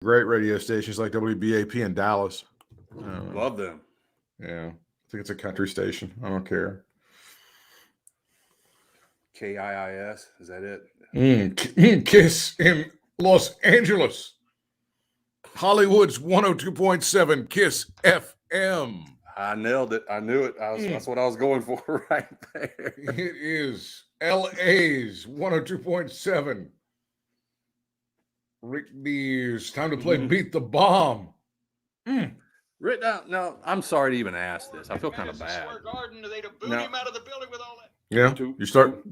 Great radio stations like WBAP in Dallas. Love them. Yeah. I think it's a country station. I don't care. KIIS, is that it? Kiss in Los Angeles. Hollywood's 102.7 Kiss FM. I nailed it. I knew it. That's what I was going for right there. It is LA's 102.7. Rick D's. Time to play Beat the Bomb. Rick, no, I'm sorry to even ask this. I feel kind of bad. They'd have booed him out of the building with all that. Yeah, you start.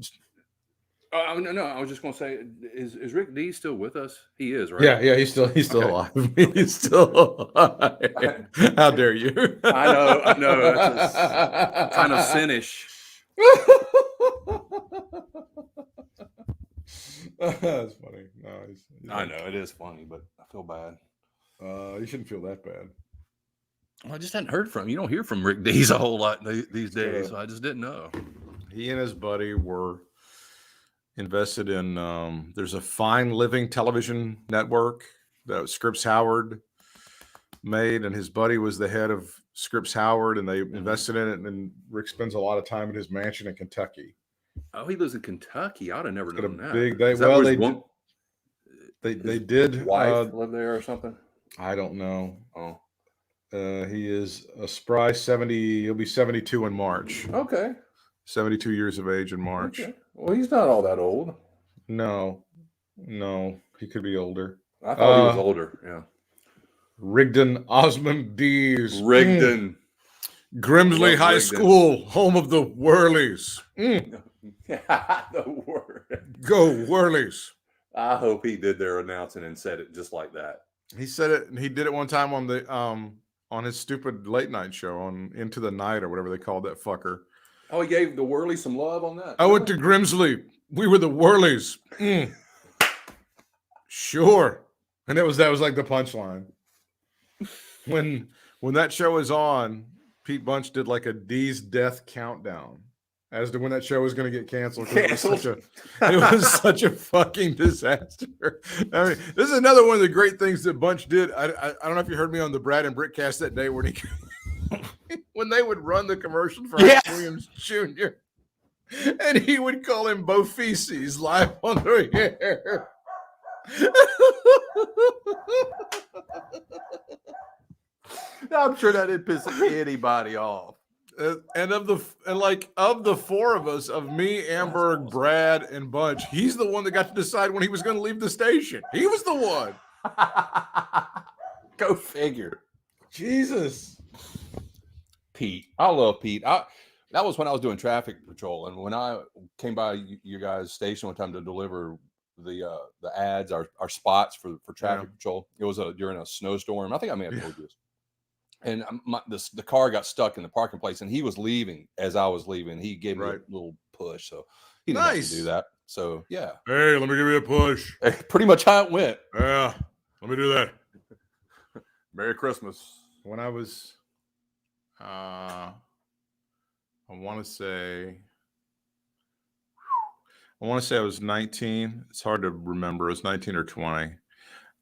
No, I was just going to say, is Rick D still with us? He is, right? Yeah, he's still alive. He's still alive. How dare you? I know. It's kind of cynish. That's funny. No, I know it is funny, but I feel bad. You shouldn't feel that bad. Well, I just hadn't heard from him. You don't hear from Rick D's a whole lot these days, so I just didn't know. He and his buddy were invested in. There's a Fine Living television network that Scripps Howard made, and his buddy was the head of Scripps Howard, and they invested in it. And Rick spends a lot of time at his mansion in Kentucky. Oh, he lives in Kentucky. I'd have never known that. They did. Wife live there or something? I don't know. Oh, he is a spry 70. He'll be 72 in March. Okay. 72 years of age in March. Okay. Well, he's not all that old. No, he could be older. I thought he was older. Yeah. Rigdon Osmond Dees. Rigdon. Grimsley High School, home of the Whirlies. The word. Go Whirlies. I hope he did their announcing and said it just like that. He said it, and he did it one time on the on his stupid late night show on Into the Night or whatever they called that fucker. Oh, he gave the Whirlies some love on that. I went to Grimsley. We were the Whirlies. Sure. And that was like the punchline. When that show was on, Pete Bunch did like a D's death countdown as to when that show was going to get canceled. It was such a fucking disaster. I mean, this is another one of the great things that Bunch did. I don't know if you heard me on the Brad and Britt cast that day when when they would run the commercial for Hank Williams Jr. and he would call him Bo Feces live on the air. I'm sure that didn't piss anybody off. And of the four of us, of me, Amberg, Brad, and Bunch, he's the one that got to decide when he was going to leave the station. He was the one. Go figure. Jesus. Pete. I love Pete. That was when I was doing traffic patrol. And when I came by you guys' station one time to deliver the ads, our spots for traffic patrol, it was during a snowstorm. I think I may have told you this. And the car got stuck in the parking place, and he was leaving as I was leaving. He gave me a little push, so he didn't have to do that. So yeah. Hey, let me give you a push. Pretty much how it went. Yeah, let me do that. Merry Christmas. When I was, I want to say I was 19. It's hard to remember. It was 19 or 20.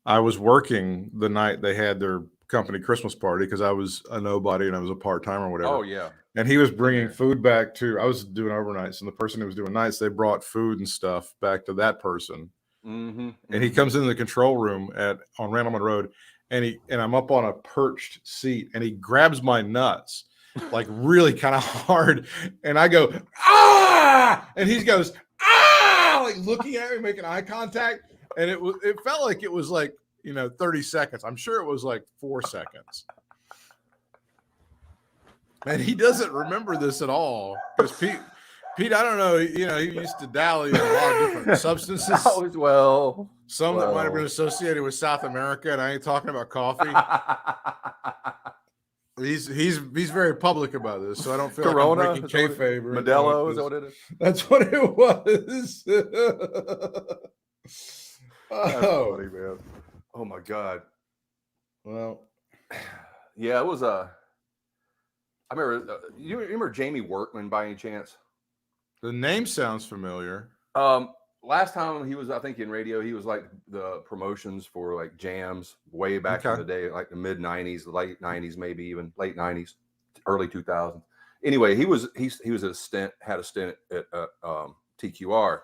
I was working the night they had their company Christmas party because I was a nobody and I was a part-timer or whatever. Oh yeah. And he was bringing food back I was doing overnights, and the person who was doing nights, they brought food and stuff back to that person. Mm-hmm. And he comes into the control room on Randleman Road, and I'm up on a perched seat, and he grabs my nuts like really kind of hard, and I go, ah, and he goes, ah, like looking at me, making eye contact, and it felt like it was like 30 seconds. I'm sure it was like 4 seconds. And he doesn't remember this at all. Because Pete, I don't know, he used to dally with a lot of different substances. Some that might have been associated with South America, and I ain't talking about coffee. He's very public about this, so I don't feel Corona, like I'm breaking kayfabe. Modelo, is that what it is? That's what it was. That's funny, man. Oh my God. Well, yeah, it was I remember. You remember Jamie Workman by any chance? The name sounds familiar. Well, last time he was, I think, in radio, he was like the promotions for like jams way back in the day, like the mid 90s, late 90s, maybe even late 90s, early 2000s. Anyway, he was had a stint at TQR,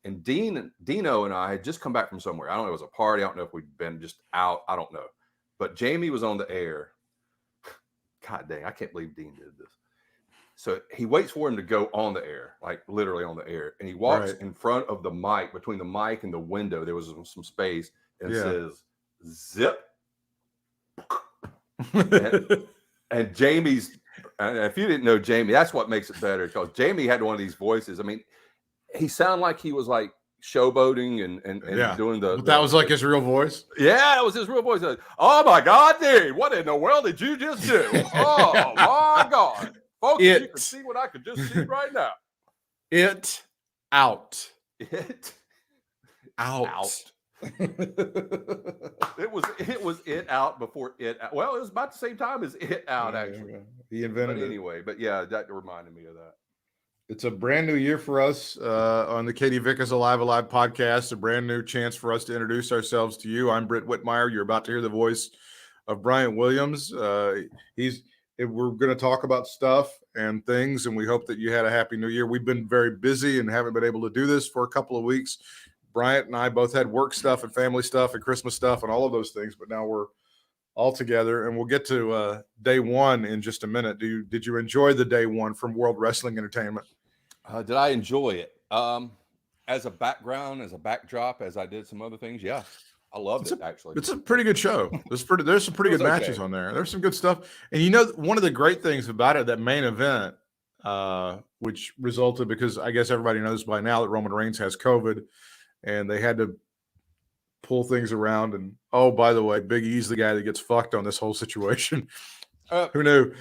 and Dino and I had just come back from somewhere. I don't know, it was a party. I don't know if we'd been just out. I don't know. But Jamie was on the air. God dang, I can't believe Dean did this. So he waits for him to go on the air, like literally on the air. And he walks in front of the mic, between the mic and the window, there was some space, and says, zip. and Jamie's, and if you didn't know Jamie, that's what makes it better, because Jamie had one of these voices. I mean, he sounded like he was like showboating and doing But that was like his real voice. Yeah, that was his real voice. Like, oh my God, Dean, what in the world did you just do? Oh my God. Folks, you can see what I could just see right now. It out. It was it out before it out. Well, it was about the same time as it out, actually. He invented it. Anyway, but yeah, that reminded me of that. It's a brand new year for us on the Katie Vick is Alive podcast, a brand new chance for us to introduce ourselves to you. I'm Britt Whitmire. You're about to hear the voice of Bryant Williams. We're going to talk about stuff and things, and we hope that you had a happy new year. We've been very busy and haven't been able to do this for a couple of weeks. Bryant and I both had work stuff and family stuff and Christmas stuff and all of those things, but now we're all together, and we'll get to day one in just a minute. Did you enjoy the day one from World Wrestling Entertainment? Did I enjoy it? As a background, as a backdrop, as I did some other things, yeah. I loved it, actually. It's a pretty good show. There's some pretty good matches on there. There's some good stuff. And you know, one of the great things about it, that main event, which resulted, because I guess everybody knows by now that Roman Reigns has COVID, and they had to pull things around. And oh, by the way, Big E's the guy that gets fucked on this whole situation. Who knew?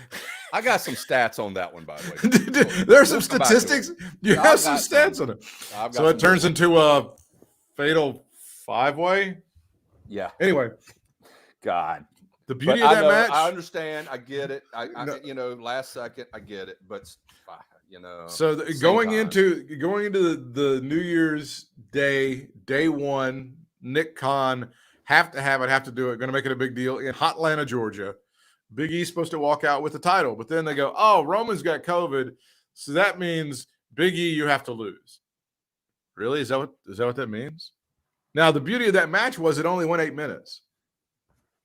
I got some stats on that one, by the way. There's some statistics. You have some stats on it. So it turns into a fatal five-way. Yeah. Anyway, God, the beauty of that match. I understand. I get it. I last second, I get it, but So going into the New Year's Day, day one, Nick Khan have to do it. Going to make it a big deal in Hotlanta, Georgia. Big E's supposed to walk out with the title, but then they go, "Oh, Roman's got COVID, so that means Big E, you have to lose." Really? Is that what that means? Now, the beauty of that match was it only went 8 minutes.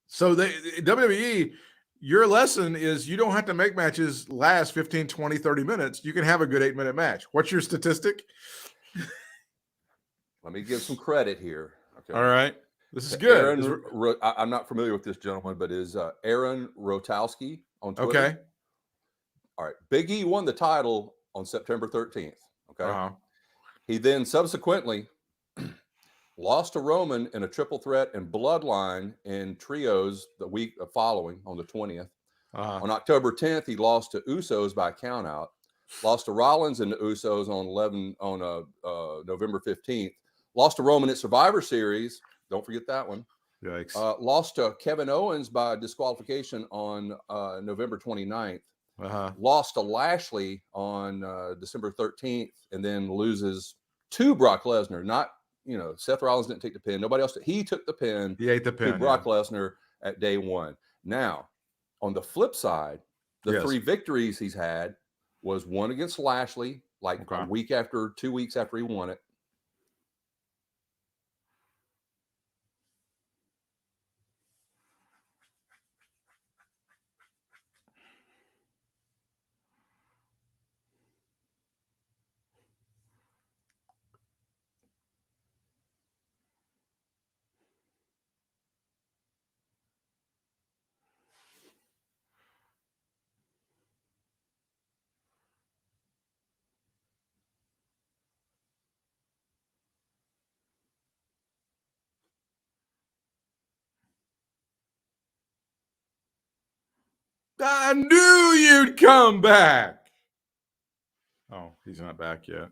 So WWE, your lesson is you don't have to make matches last 15, 20, 30 minutes. You can have a good 8-minute match. What's your statistic? Let me give some credit here. Okay. All right. This is good. I'm not familiar with this gentleman, but is Aaron Rotowski on Twitter. Okay. All right. Big E won the title on September 13th. Okay. Uh-huh. He then subsequently lost to Roman in a triple threat and bloodline in trios the week following on the 20th. Uh-huh. On October 10th, he lost to Usos by countout. Lost to Rollins and the Usos on November 15th. Lost to Roman at Survivor Series. Don't forget that one. Yikes. Lost to Kevin Owens by disqualification on November 29th. Uh-huh. Lost to Lashley on December 13th, and then loses to Brock Lesnar. Not, Seth Rollins didn't take the pin. Nobody else did. He took the pin. He ate the pin. To Brock Lesnar at day one. Now, on the flip side, the 3 victories he's had was one against Lashley, like a week after, 2 weeks after he won it. I knew you'd come back. Oh, he's not back yet.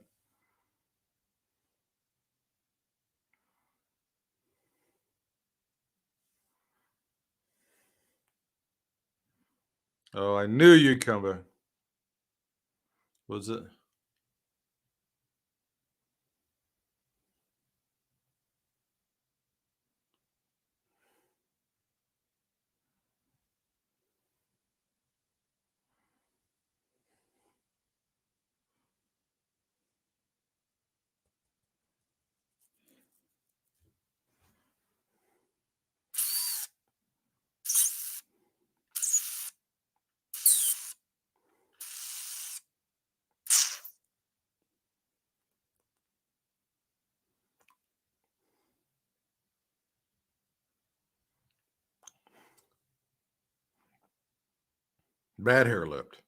Oh, I knew you'd come back. Was it? Bad hair lipped.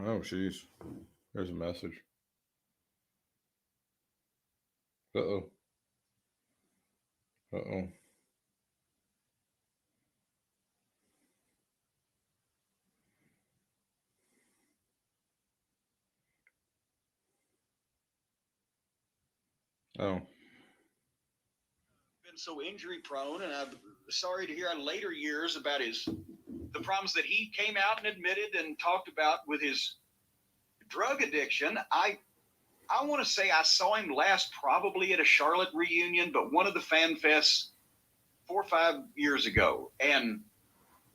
Oh, jeez. There's a message. Uh-oh. Uh-oh. Oh. Been so injury prone, and I'm sorry to hear in later years about the problems that he came out and admitted and talked about with his drug addiction. I want to say I saw him last probably at a Charlotte reunion, but one of the fan fests 4 or 5 years ago, and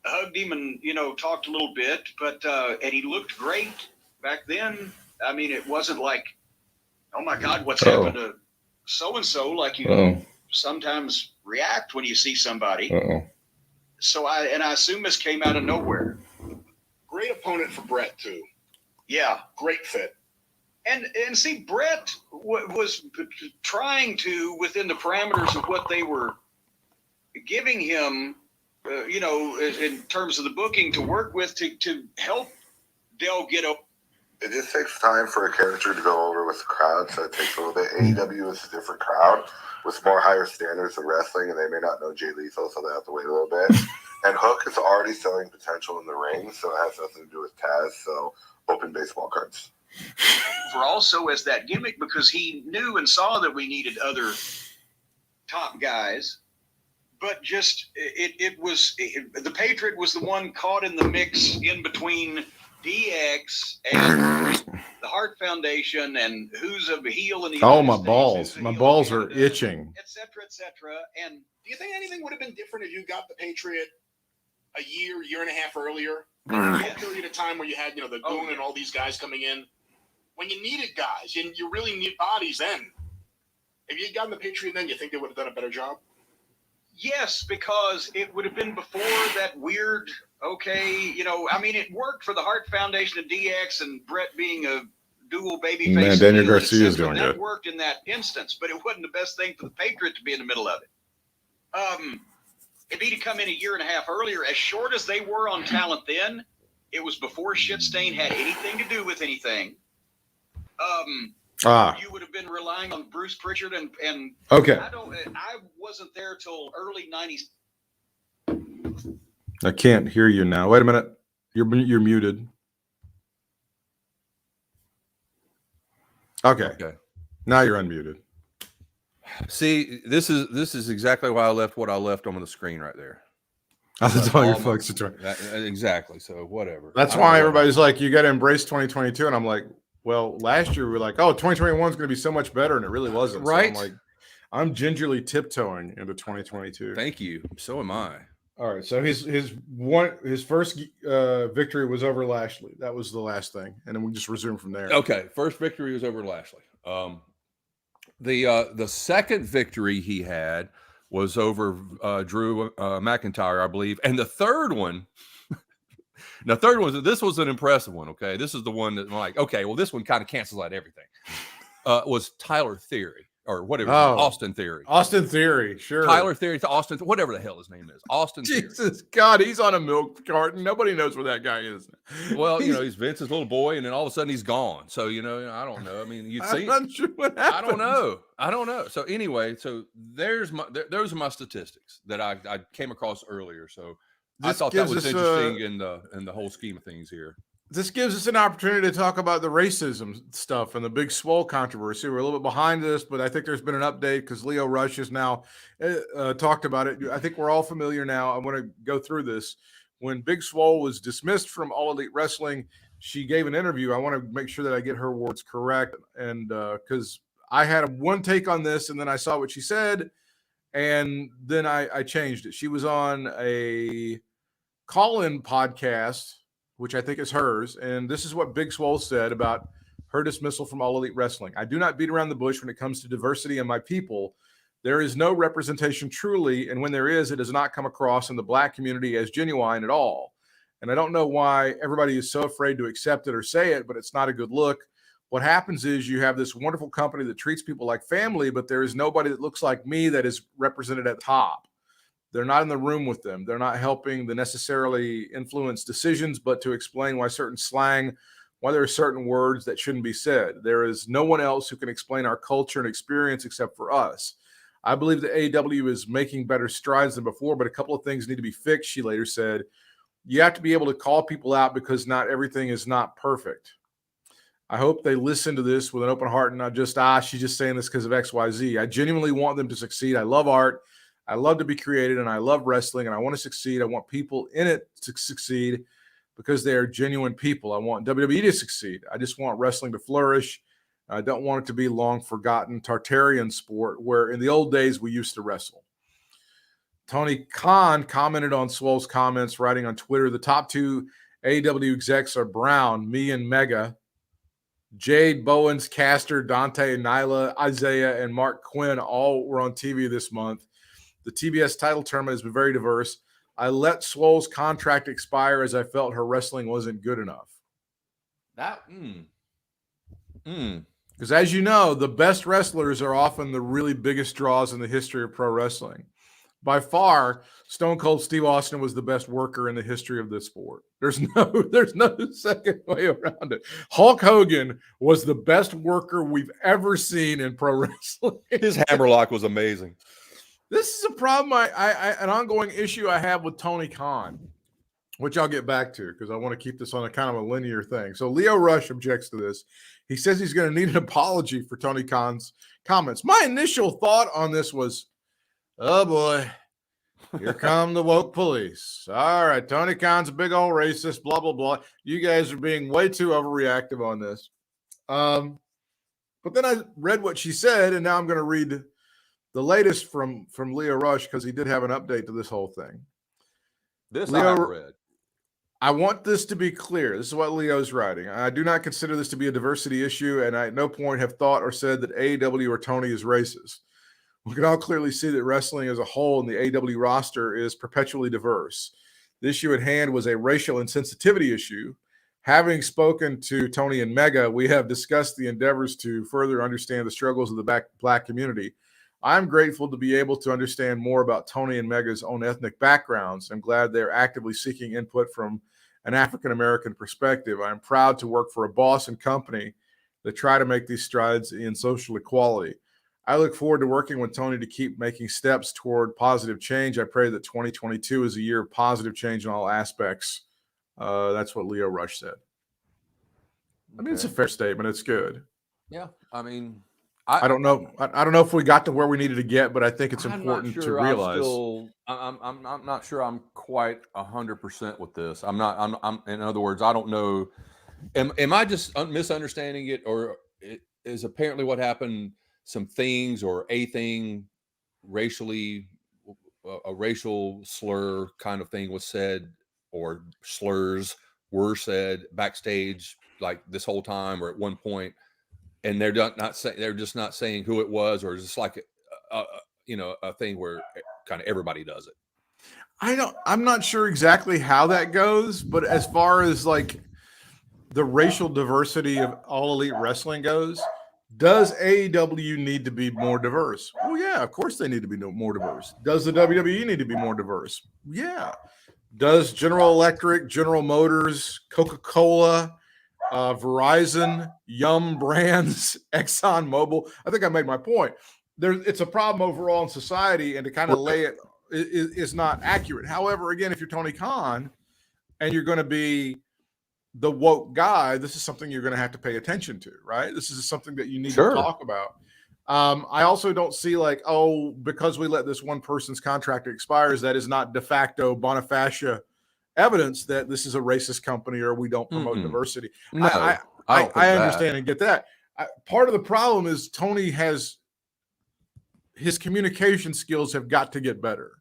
hugged him and talked a little bit, but and he looked great back then. I mean, it wasn't like, oh my God, what's happened to so and so, like you sometimes react when you see somebody. So I assume this came out of nowhere. Great opponent for Brett too. Yeah, great fit. And see, Brett was trying to, within the parameters of what they were giving him, in terms of the booking, to work with to help Dell get up. It just takes time for a character to go over with the crowd, so it takes a little bit. AEW is a different crowd with more higher standards of wrestling, and they may not know Jay Lethal, so they have to wait a little bit. And Hook is already showing potential in the ring, so it has nothing to do with Taz, so open baseball cards. For also as that gimmick, because he knew and saw that we needed other top guys, but just it was the Patriot was the one caught in the mix in between DX and the Hart Foundation, and who's a heel in the United my States, balls. My balls are itching. et cetera, et cetera. And do you think anything would have been different if you got the Patriot a year and a half earlier? That period of time where you had, the Goon and all these guys coming in, when you needed guys, and you really need bodies then. If you had gotten the Patriot then, you think they would have done a better job? Yes, because it would have been before that weird, I mean, it worked for the Hart Foundation and DX and Brett being a dual baby face. Daniel Garcia is doing that good. Worked in that instance, but it wasn't the best thing for the Patriot to be in the middle of it. If he'd come in a year and a half earlier, as short as they were on talent then, it was before Shitstain had anything to do with anything. You would have been relying on Bruce Pritchard and Okay. I wasn't there till early 90s. I can't hear you now. Wait a minute. You're muted. Okay. Now you're unmuted. See, this is exactly why I left what I left on the screen right there. That's all your folks are trying. Exactly. So whatever. That's why everybody's like, you got to embrace 2022. And I'm like, well, last year we were like, oh, 2021 is going to be so much better. And it really wasn't. Right. So I'm like, I'm gingerly tiptoeing into 2022. Thank you. So am I. All right. So his first victory was over Lashley. That was the last thing. And then we just resumed from there. Okay. First victory was over Lashley. The second victory he had was over Drew McIntyre, I believe. And the third one, this was an impressive one, okay? This is the one that I'm like, okay, well, this one kind of cancels out everything. Was Tyler Theory, or whatever, Austin Theory. Austin Theory, sure. Tyler Theory to Austin, whatever the hell his name is. Austin Theory. Jesus God, he's on a milk carton. Nobody knows where that guy is. Well, he's Vince's little boy, and then all of a sudden he's gone. So, I don't know. I mean, you'd see. I'm not sure what happened. I don't know. So anyway, those are my statistics that I came across earlier. So I thought that was interesting in the whole scheme of things here. This gives us an opportunity to talk about the racism stuff and the Big Swole controversy. We're a little bit behind this, but I think there's been an update because Leo Rush has now talked about it. I think we're all familiar now. I want to go through this. When Big Swole was dismissed from All Elite Wrestling, she gave an interview. I want to make sure that I get her words correct. And because I had one take on this, and then I saw what she said, and then I changed it. She was on a call-in podcast, which I think is hers. And this is what Big Swole said about her dismissal from All Elite Wrestling. I do not beat around the bush when it comes to diversity in my people. There is no representation truly, and when there is, it does not come across in the Black community as genuine at all. And I don't know why everybody is so afraid to accept it or say it, but it's not a good look. What happens is you have this wonderful company that treats people like family, but there is nobody that looks like me that is represented at the top. They're not in the room with them. They're not helping to necessarily influence decisions, but to explain why certain slang, why there are certain words that shouldn't be said. There is no one else who can explain our culture and experience except for us. I believe that AEW is making better strides than before, but a couple of things need to be fixed, she later said. You have to be able to call people out because not everything is not perfect. I hope they listen to this with an open heart and not just, she's just saying this because of XYZ. I genuinely want them to succeed. I love art. I love to be creative, and I love wrestling, and I want to succeed. I want people in it to succeed because they are genuine people. I want WWE to succeed. I just want wrestling to flourish. I don't want it to be long forgotten Tartarian sport where in the old days we used to wrestle. Tony Khan commented on Swole's comments, writing on Twitter, the top two AEW execs are Brown, me, and Mega. Jade, Bowens, Caster, Dante, Nyla, Isaiah, and Mark Quinn all were on TV this month. The TBS title tournament has been very diverse. I let Swole's contract expire as I felt her wrestling wasn't good enough. Because as you know, the best wrestlers are often the really biggest draws in the history of pro wrestling. By far, Stone Cold Steve Austin was the best worker in the history of this sport. There's no second way around it. Hulk Hogan was the best worker we've ever seen in pro wrestling. His hammerlock was amazing. This is a problem, an ongoing issue I have with Tony Khan, which I'll get back to because I want to keep this on a kind of a linear thing. So Leo Rush objects to this. He says he's going to need an apology for Tony Khan's comments. My initial thought on this was, oh boy, here come the woke police. All right, Tony Khan's a big old racist, blah, blah, blah. You guys are being way too overreactive on this. But then I read what she said, and now I'm going to read the latest from Leo Rush because he did have an update to this whole thing. This Leo, I read. I want this to be clear. This is what Leo's writing. I do not consider this to be a diversity issue, and I at no point have thought or said that AEW or Tony is racist. We can all clearly see that wrestling as a whole in the AEW roster is perpetually diverse. The issue at hand was a racial insensitivity issue. Having spoken to Tony and Mega, we have discussed the endeavors to further understand the struggles of the Black community. I'm grateful to be able to understand more about Tony and Mega's own ethnic backgrounds. I'm glad they're actively seeking input from an African-American perspective. I'm proud to work for a boss and company that try to make these strides in social equality. I look forward to working with Tony to keep making steps toward positive change. I pray that 2022 is a year of positive change in all aspects. That's what Leo Rush said. I mean, it's a fair statement. It's good. Yeah, I mean, I don't know. I don't know if we got to where we needed to get, but I think it's important to realize. I'm not sure I'm quite 100% with this. I'm in other words, I don't know. Am I just misunderstanding it, or is apparently what happened some things or a thing racially, a racial slur kind of thing was said, or slurs were said backstage like this whole time or at one point, and they're just not saying who it was, or is this like a thing where kind of everybody does it? I'm not sure exactly how that goes, but as far as like the racial diversity of All Elite Wrestling goes, does AEW need to be more diverse? Well, yeah, of course they need to be more diverse. Does the WWE need to be more diverse? Yeah. Does General Electric, General Motors, Coca-Cola, Verizon, Yum Brands, Exxon Mobil? I think I made my point. It's a problem overall in society, and to kind of lay it is not accurate. However, again, if you're Tony Khan and you're going to be the woke guy, this is something you're going to have to pay attention to, right? This is something that you need to talk about. I also don't see like, because we let this one person's contract expires, that is not de facto bona fide evidence that this is a racist company or we don't promote diversity. No, I understand and get that. Part of the problem is Tony his communication skills have got to get better.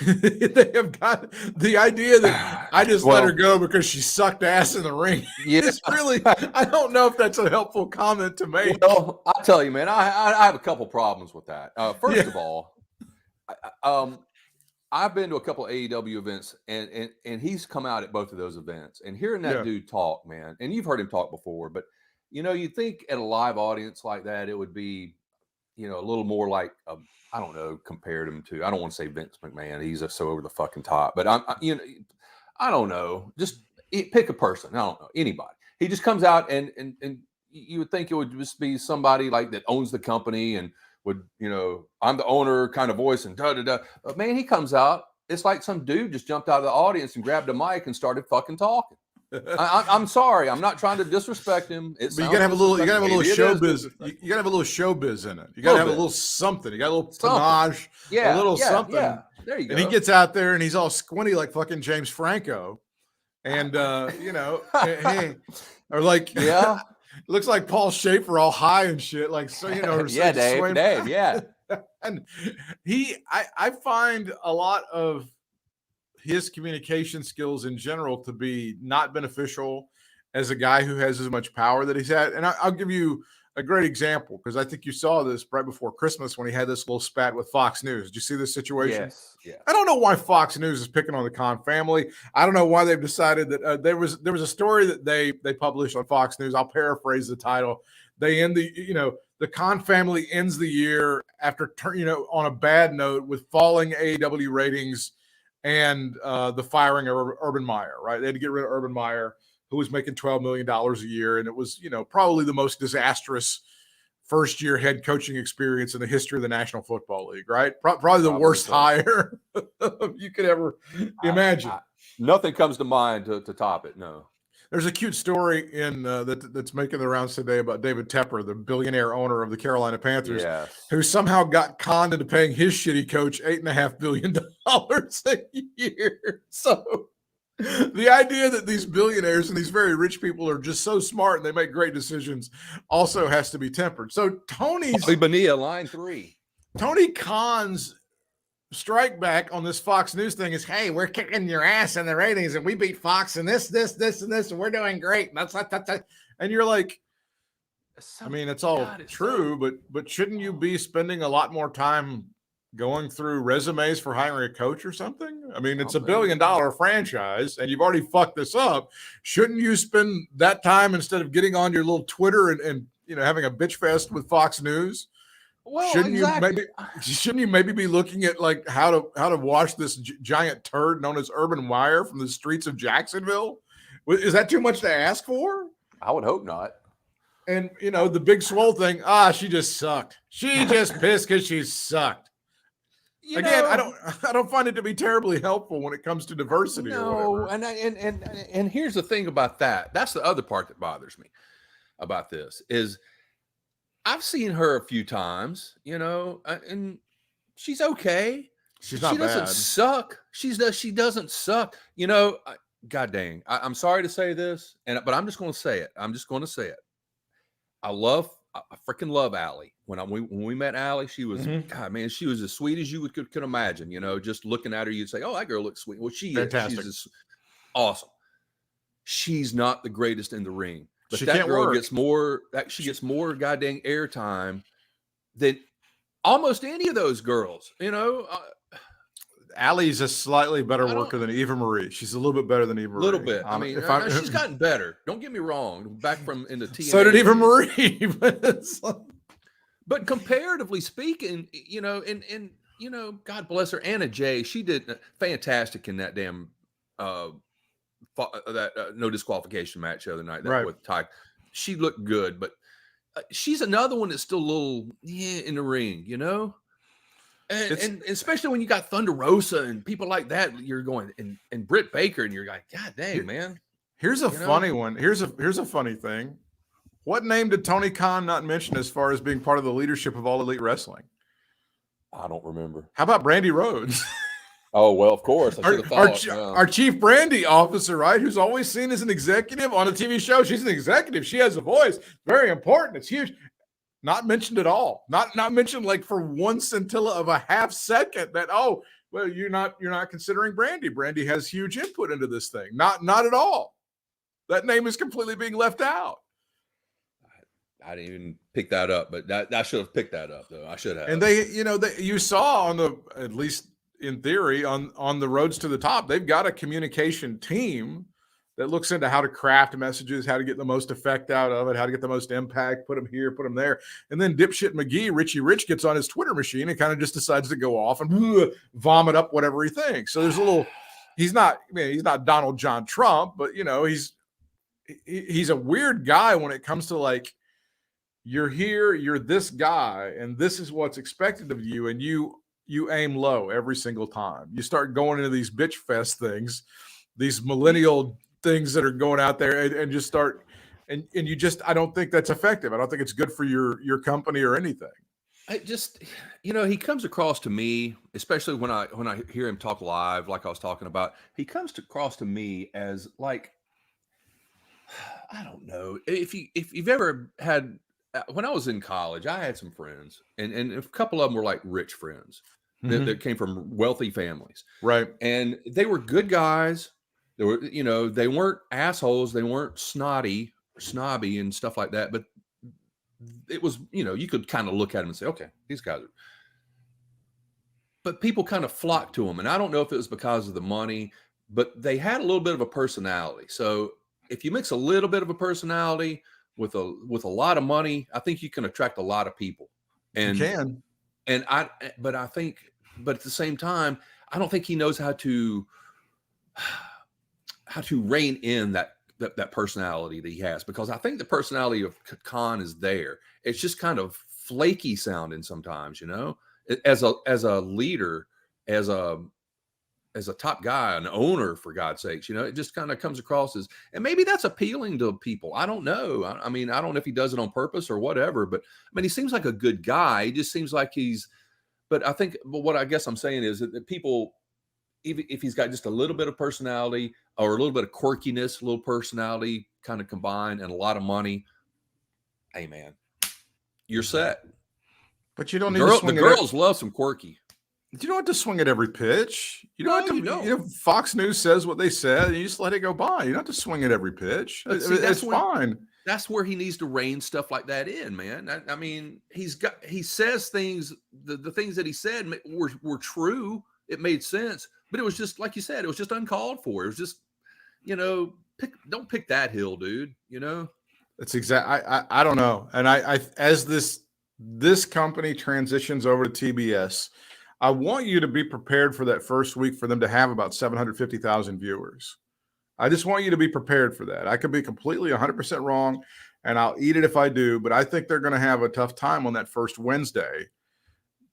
They have got the idea that I just let her go because she sucked ass in the ring. Yeah. It's really, I don't know if that's a helpful comment to make. Well, I'll tell you, man, I have a couple problems with that. First of all, I've been to a couple of AEW events, and he's come out at both of those events, and hearing that dude talk, man, and you've heard him talk before, but you think at a live audience like that, it would be you know, a little more like, I don't know, compared him to, I don't want to say Vince McMahon. He's just so over the fucking top, but you know, I don't know. Just pick a person. I don't know, anybody. He just comes out and you would think it would just be somebody like that owns the company and would, you know, I'm the owner kind of voice and da. But man, he comes out. It's like some dude just jumped out of the audience and grabbed a mic and started fucking talking. I'm sorry. I'm not trying to disrespect him. But you gotta have a little. You gotta have a little showbiz. You gotta have a little showbiz in it. You gotta have a little something. You got a little panache. Yeah, a little something. Yeah. There you go. And he gets out there and he's all squinty like fucking James Franco, and you know, hey, or like looks like Paul Schaefer all high and shit. Like so, you know. Yeah, Dave. Yeah. And I find a lot of his communication skills in general to be not beneficial as a guy who has as much power that he's had. And I'll give you a great example because I think you saw this right before Christmas when he had this little spat with Fox News. Did you see this situation? Yes. Yeah. I don't know why Fox News is picking on the Khan family. I don't know why they've decided that there was a story that they published on Fox News. I'll paraphrase the title. They end the Khan family ends the year after on a bad note with falling AEW ratings and the firing of Urban Meyer, right? They had to get rid of Urban Meyer, who was making $12 million a year. And it was, probably the most disastrous first-year head coaching experience in the history of the National Football League, right? Probably the worst hire you could ever imagine. Nothing comes to mind to top it, no. There's a cute story in that's making the rounds today about David Tepper, the billionaire owner of the Carolina Panthers, who somehow got conned into paying his shitty coach $8.5 billion a year. So the idea that these billionaires and these very rich people are just so smart and they make great decisions also has to be tempered. So Tony Bonilla, line 3. Tony Khan's strike back on this Fox News thing is, hey, we're kicking your ass in the ratings and we beat Fox and this and this and we're doing great. And that's and you're like, I mean, it's all true, but shouldn't you be spending a lot more time going through resumes for hiring a coach or something? I mean, it's $1 billion franchise and you've already fucked this up. Shouldn't you spend that time instead of getting on your little Twitter and having a bitch fest with Fox News? Well, shouldn't you maybe be looking at like how to wash this giant turd known as Urban Meyer from the streets of Jacksonville? Is that too much to ask for? I would hope not. And the big swole thing, she just sucked. She just pissed because she sucked. I don't find it to be terribly helpful when it comes to diversity. No, and here's the thing about that. That's the other part that bothers me about this is I've seen her a few times, and she's okay. She doesn't suck. She doesn't suck. God dang. I'm sorry to say this, but I'm just going to say it. I freaking love Allie. When we met Allie, she was God, man, she was as sweet as you could imagine. Just looking at her, you'd say, "Oh, that girl looks sweet." Well, she fantastic. She's awesome. She's not the greatest in the ring. But she that girl work. gets more. She gets more goddamn airtime than almost any of those girls. Allie's a slightly better worker than Eva Marie. She's a little bit better than Eva Marie. A little bit. I mean, she's gotten better. Don't get me wrong. Back from in the TNA. So did Eva Marie. But comparatively speaking, and God bless her, Anna Jay. She did fantastic in that damn. No disqualification match the other night with Ty. She looked good, but she's another one that's still a little in the ring, and especially when you got Thunder Rosa and people like that, you're going and Britt Baker, and you're like, God dang, man. Here's a funny one. Here's a funny thing. What name did Tony Khan not mention as far as being part of the leadership of All Elite Wrestling? I don't remember. How about Brandy Rhodes? Oh, well, of course. Our chief brandy officer, right? Who's always seen as an executive on a TV show. She's an executive. She has a voice. Very important. It's huge. Not mentioned at all. Not mentioned like for one scintilla of a half second that, you're not considering Brandy. Brandy has huge input into this thing. Not at all. That name is completely being left out. I didn't even pick that up, but I should have picked that up though. I should have. And you saw at least in theory on the roads to the top, they've got a communication team that looks into how to craft messages, how to get the most effect out of it, how to get the most impact, put them here, put them there. And then dipshit McGee, Richie Rich, gets on his Twitter machine and kind of just decides to go off and vomit up whatever he thinks. So there's a little, he's not Donald John Trump, but he's a weird guy when it comes to like, you're here, you're this guy, and this is what's expected of you. And you aim low every single time. You start going into these bitch fest things, these millennial things that are going out there and just start and you just, I don't think that's effective. I don't think it's good for your company or anything. I just, he comes across to me, especially when I hear him talk live, like I was talking about, he comes across to me as like, I don't know if you've ever had, when I was in college, I had some friends and a couple of them were like rich friends that came from wealthy families. Right. And they were good guys. They were, they weren't assholes. They weren't snotty or snobby and stuff like that. But it was, you could kind of look at them and say, okay, these guys are. But people kind of flocked to them. And I don't know if it was because of the money, but they had a little bit of a personality. So if you mix a little bit of a personality with a lot of money, I think you can attract a lot of people. And you can. And but at the same time, I don't think he knows how to rein in that personality that he has, because I think the personality of Khan is there. It's just kind of flaky sounding sometimes, as a leader, as a top guy, an owner, for God's sakes, it just kind of comes across as, and maybe that's appealing to people. I don't know. I mean, I don't know if he does it on purpose or whatever, but I mean, he seems like a good guy. He just seems like but I think, what I guess I'm saying is that people, if he's got just a little bit of personality or a little bit of quirkiness, a little personality kind of combined, and a lot of money, hey man, you're set. But you don't need to swing the girls love some quirky. You don't have to swing at every pitch. You don't have to. Fox News says what they said, and you just let it go by. You don't have to swing at every pitch. It's fine. That's where he needs to rein stuff like that in, man. I mean, he says things. The things that he said were true. It made sense, but it was just like you said. It was just uncalled for. It was just, don't pick that hill, dude. That's I don't know. And I as this company transitions over to TBS, I want you to be prepared for that first week for them to have about 750,000 viewers. I just want you to be prepared for that. I could be completely 100% wrong, and I'll eat it if I do, but I think they're going to have a tough time on that first Wednesday.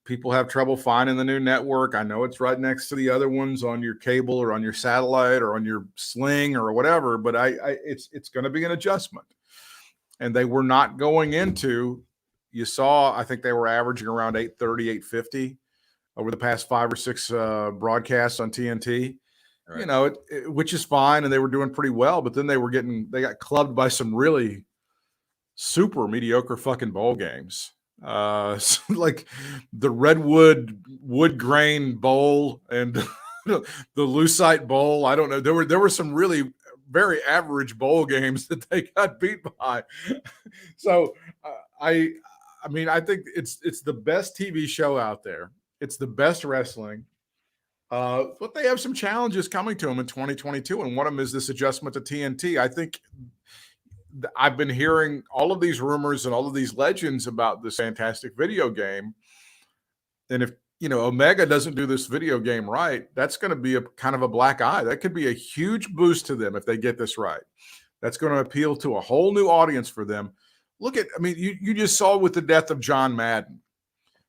People have trouble finding the new network. I know it's right next to the other ones on your cable or on your satellite or on your Sling or whatever, but it's going to be an adjustment. And they were not going into, you saw, I think they were averaging around 830, 850 over the past 5 or 6 broadcasts on TNT. Right. Which is fine, and they were doing pretty well, but then they got clubbed by some really super mediocre fucking bowl games. Like the Redwood Wood Grain Bowl and the Lucite Bowl. I don't know. There were some really very average bowl games that they got beat by. So I mean, I think it's the best TV show out there. It's the best wrestling. But they have some challenges coming to them in 2022, and one of them is this adjustment to TNT. I think I've been hearing all of these rumors and all of these legends about this fantastic video game. And if, Omega doesn't do this video game right, that's going to be a kind of a black eye. That could be a huge boost to them if they get this right. That's going to appeal to a whole new audience for them. You just saw with the death of John Madden.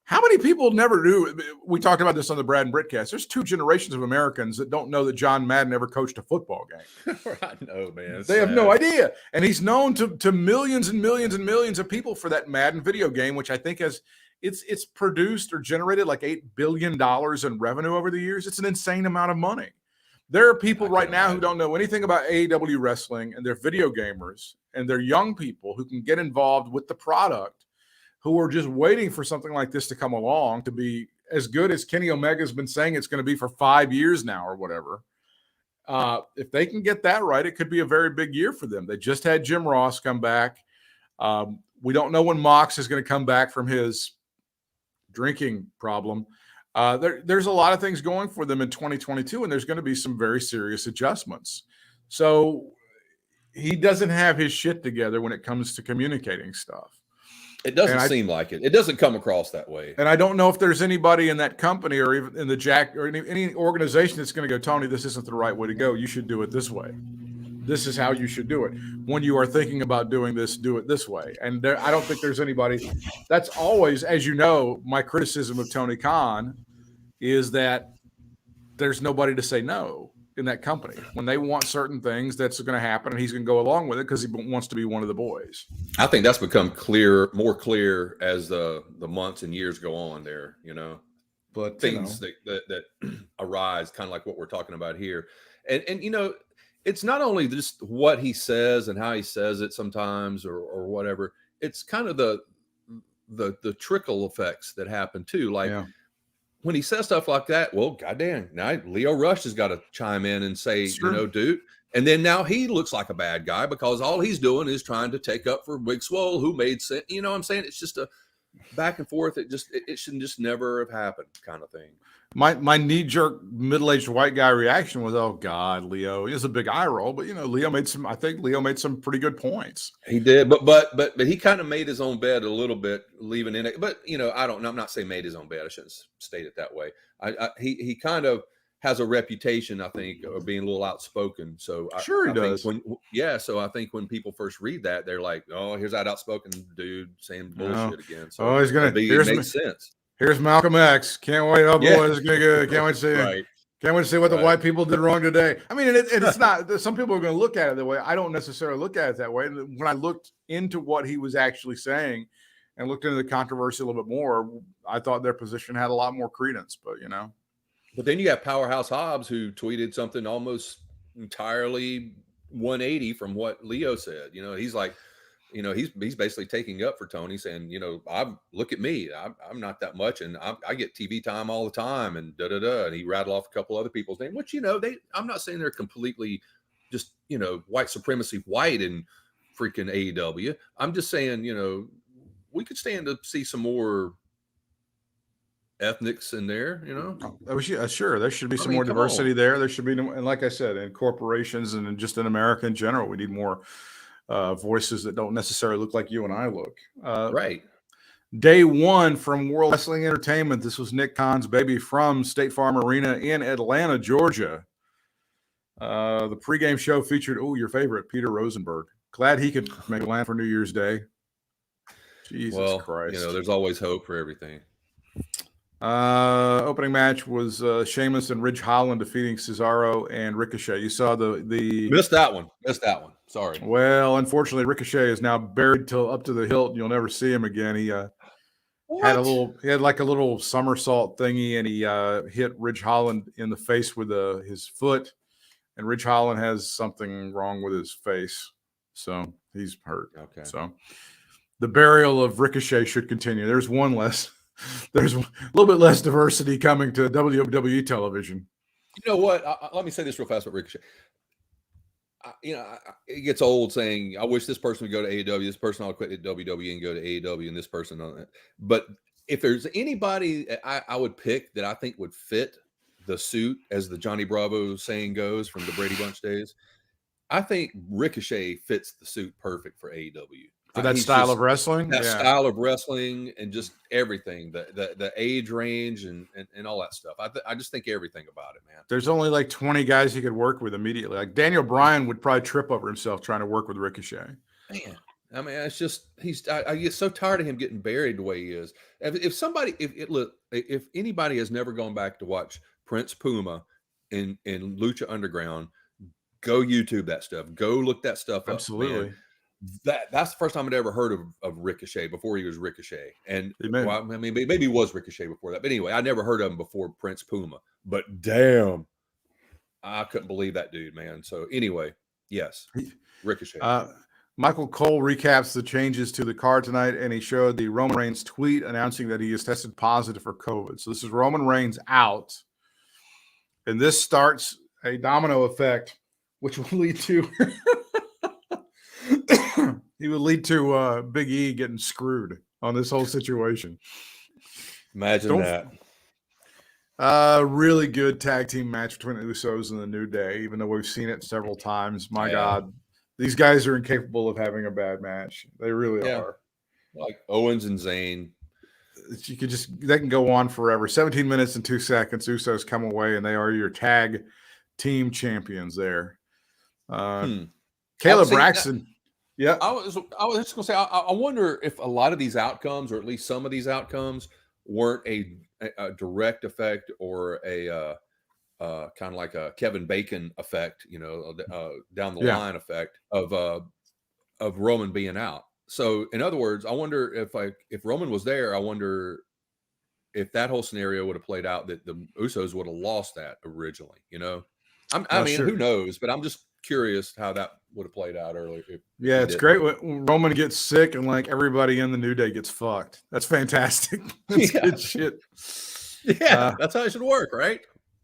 How many people never knew? We talked about this on the Brad and Britt cast. There's 2 generations of Americans that don't know that John Madden ever coached a football game. I know, man. They have no idea. And he's known to millions and millions and millions of people for that Madden video game, which I think it's produced or generated like $8 billion in revenue over the years. It's an insane amount of money. There are people right now who don't know anything about AEW wrestling, and they're video gamers, and they're young people who can get involved with the product, who are just waiting for something like this to come along to be as good as Kenny Omega's been saying it's going to be for 5 years now or whatever. If they can get that right, it could be a very big year for them. They just had Jim Ross come back. We don't know when Mox is going to come back from his drinking problem. There's a lot of things going for them in 2022, and there's going to be some very serious adjustments. So he doesn't have his shit together when it comes to communicating stuff. It doesn't seem like it. It doesn't come across that way. And I don't know if there's anybody in that company or even in the Jack or any organization that's going to go, Tony, this isn't the right way to go. You should do it this way. This is how you should do it. When you are thinking about doing this, do it this way. And I don't think there's anybody. That's always, as you know, my criticism of Tony Khan is that there's nobody to say no in that company. When they want certain things, that's going to happen, and he's going to go along with it because he wants to be one of the boys. I think that's become more clear as the months and years go on there, but things that arise, kind of like what we're talking about here. And it's not only just what he says and how he says it sometimes or whatever. It's kind of the trickle effects that happen too. Like when he says stuff like that, well, goddamn, now Leo Rush has got to chime in and say, dude. And then now he looks like a bad guy because all he's doing is trying to take up for Big Swole, who made sense. You know what I'm saying? It's just a back and forth. It should just never have happened kind of thing. My knee-jerk middle-aged white guy reaction was, oh God, Leo. It was a big eye roll, but I think Leo made some pretty good points. He did, but he kind of made his own bed a little bit, leaving in it. But I'm not saying made his own bed. I shouldn't state it that way. He kind of has a reputation, I think, of being a little outspoken. So he does. So I think when people first read that, they're like, oh, here's that outspoken dude saying bullshit again. So he's gonna. It makes sense. Here's Malcolm X. Can't wait. Oh boy, this is gonna get. Can't wait to see. Right. Can't wait to see what the white people did wrong today. I mean, it's not. Some people are going to look at it that way. I don't necessarily look at it that way. When I looked into what he was actually saying, and looked into the controversy a little bit more, I thought their position had a lot more credence. But But then you have Powerhouse Hobbs, who tweeted something almost entirely 180 from what Leo said. He's like. He's basically taking up for Tony, saying, look at me. I'm not that much, and I get TV time all the time, and And he rattled off a couple other people's names, which I'm not saying they're completely just white supremacy white in freaking AEW. I'm just saying we could stand to see some more ethnics in there. Sure, there should be some more diversity there. There should be, and like I said, in corporations and just in America in general, we need more voices that don't necessarily look like you and I look. Right. Day one from World Wrestling Entertainment. This was Nick Khan's baby from State Farm Arena in Atlanta, Georgia. The pregame show featured, your favorite, Peter Rosenberg. Glad he could make a land for New Year's Day. Jesus Christ. There's always hope for everything. Opening match was Sheamus and Ridge Holland defeating Cesaro and Ricochet. You saw the missed that one. Sorry. Well, unfortunately, Ricochet is now buried up to the hilt. You'll never see him again. He had like a little somersault thingy, and he hit Ridge Holland in the face with his foot. And Ridge Holland has something wrong with his face, so he's hurt. Okay. So the burial of Ricochet should continue. There's a little bit less diversity coming to WWE television. You know what? Let me say this real fast about Ricochet. It gets old saying, I wish this person would go to AEW, this person I'll quit at WWE and go to AEW, and this person on that. But if there's anybody I would pick that I think would fit the suit, as the Johnny Bravo saying goes from the Brady Bunch days, I think Ricochet fits the suit perfect for AEW. For that style of wrestling? That style of wrestling and just everything, the age range and all that stuff. I just think everything about it, man. There's only like 20 guys he could work with immediately. Like Daniel Bryan would probably trip over himself trying to work with Ricochet. Man, I mean, it's just I get so tired of him getting buried the way he is. If anybody has never gone back to watch Prince Puma in Lucha Underground, go YouTube that stuff. Go look that stuff up. Absolutely. Man. That's the first time I'd ever heard of Ricochet before he was Ricochet. And maybe he was Ricochet before that. But anyway, I never heard of him before Prince Puma. But damn, I couldn't believe that dude, man. So anyway, yes, Ricochet. Michael Cole recaps the changes to the card tonight, and he showed the Roman Reigns tweet announcing that he has tested positive for COVID. So this is Roman Reigns out. And this starts a domino effect, which will lead to he would lead to Big E getting screwed on this whole situation. Imagine that. Really good tag team match between the Usos and the New Day, even though we've seen it several times. My God, these guys are incapable of having a bad match. They really Yeah. are. Like Owens and Zayn. They can go on forever. 17 minutes and 2 seconds. Usos come away, and they are your tag team champions there. Caleb Braxton. Yeah. I was just gonna say, I wonder if a lot of these outcomes, or at least some of these outcomes, weren't a direct effect or a kind of like a Kevin Bacon effect, down the line effect of Roman being out. So, in other words, I wonder if Roman was there, I wonder if that whole scenario would have played out, that the Usos would have lost that originally. I mean, who knows? But I'm just curious how that would have played out earlier. Yeah, it's great when Roman gets sick and like everybody in the New Day gets fucked. That's fantastic. That's good shit. Yeah, that's how it should work, right?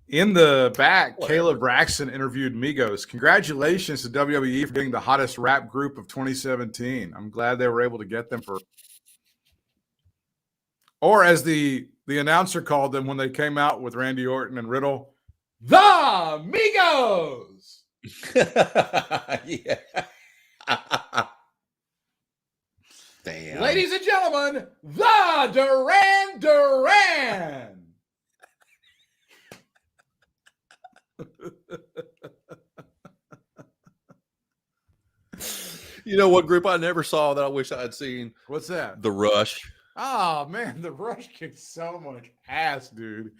In the back, Caleb Braxton interviewed Migos. Congratulations to WWE for getting the hottest rap group of 2017. I'm glad they were able to get them or as the announcer called them when they came out with Randy Orton and Riddle, the Migos. Yeah. Damn. Ladies and gentlemen, the Duran. You know what group I never saw that I wish I had seen? What's that? The Rush. Oh, man, the Rush kicked so much ass, dude.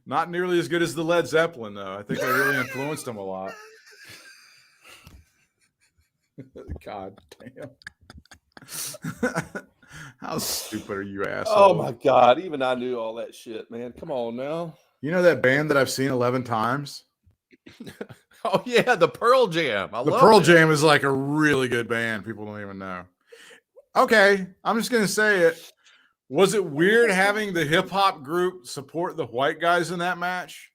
Not nearly as good as the Led Zeppelin, though. I think they really influenced them a lot. God damn. How stupid are you, asshole? Oh, my God. Even I knew all that shit, man. Come on now. You know that band that I've seen 11 times? Oh, yeah, the Pearl Jam. The Pearl Jam is like a really good band. People don't even know. Okay, I'm just going to say it. Was it weird having the hip-hop group support the white guys in that match?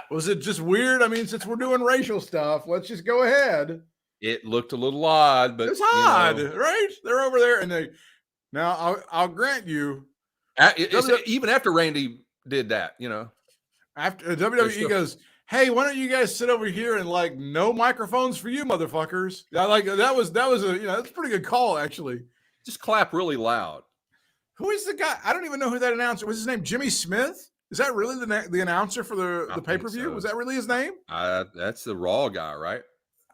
Was it just weird? I mean, since we're doing racial stuff, let's just go ahead. It looked a little odd, but it's odd, right? They're over there, and I'll grant you, even after Randy did that, after WWE goes, hey, why don't you guys sit over here and like no microphones for you, motherfuckers? That was a that's a pretty good call actually. Just clap really loud. Who is the guy? I don't even know who that announcer was. His name Jimmy Smith? Is that really the announcer for the pay-per-view? So. Was that really his name? That's the Raw guy, right?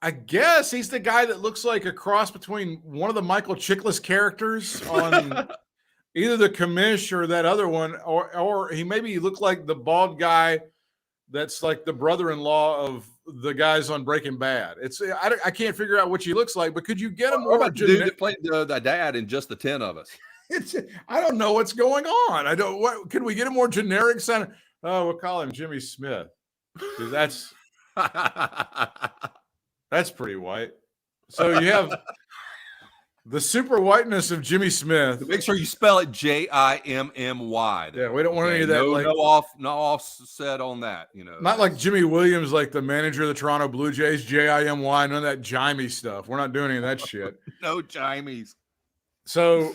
I guess he's the guy that looks like a cross between one of the Michael Chiklis characters on either the Commish or that other one, or he maybe looked like the bald guy that's like the brother-in-law of the guys on Breaking Bad. I can't figure out which he looks like, but could you get him more? About the dude that played the dad in Just the 10 of Us. I don't know what's going on. Could we get a more generic sound? Oh, we'll call him Jimmy Smith. That's pretty white. So you have the super whiteness of Jimmy Smith. Make sure you spell it Jimmy. Yeah, we don't want any of that. No offset on that. Not like Jimmy Williams, like the manager of the Toronto Blue Jays, Jimmy. None of that Jimmy stuff. We're not doing any of that shit. No Jimies. So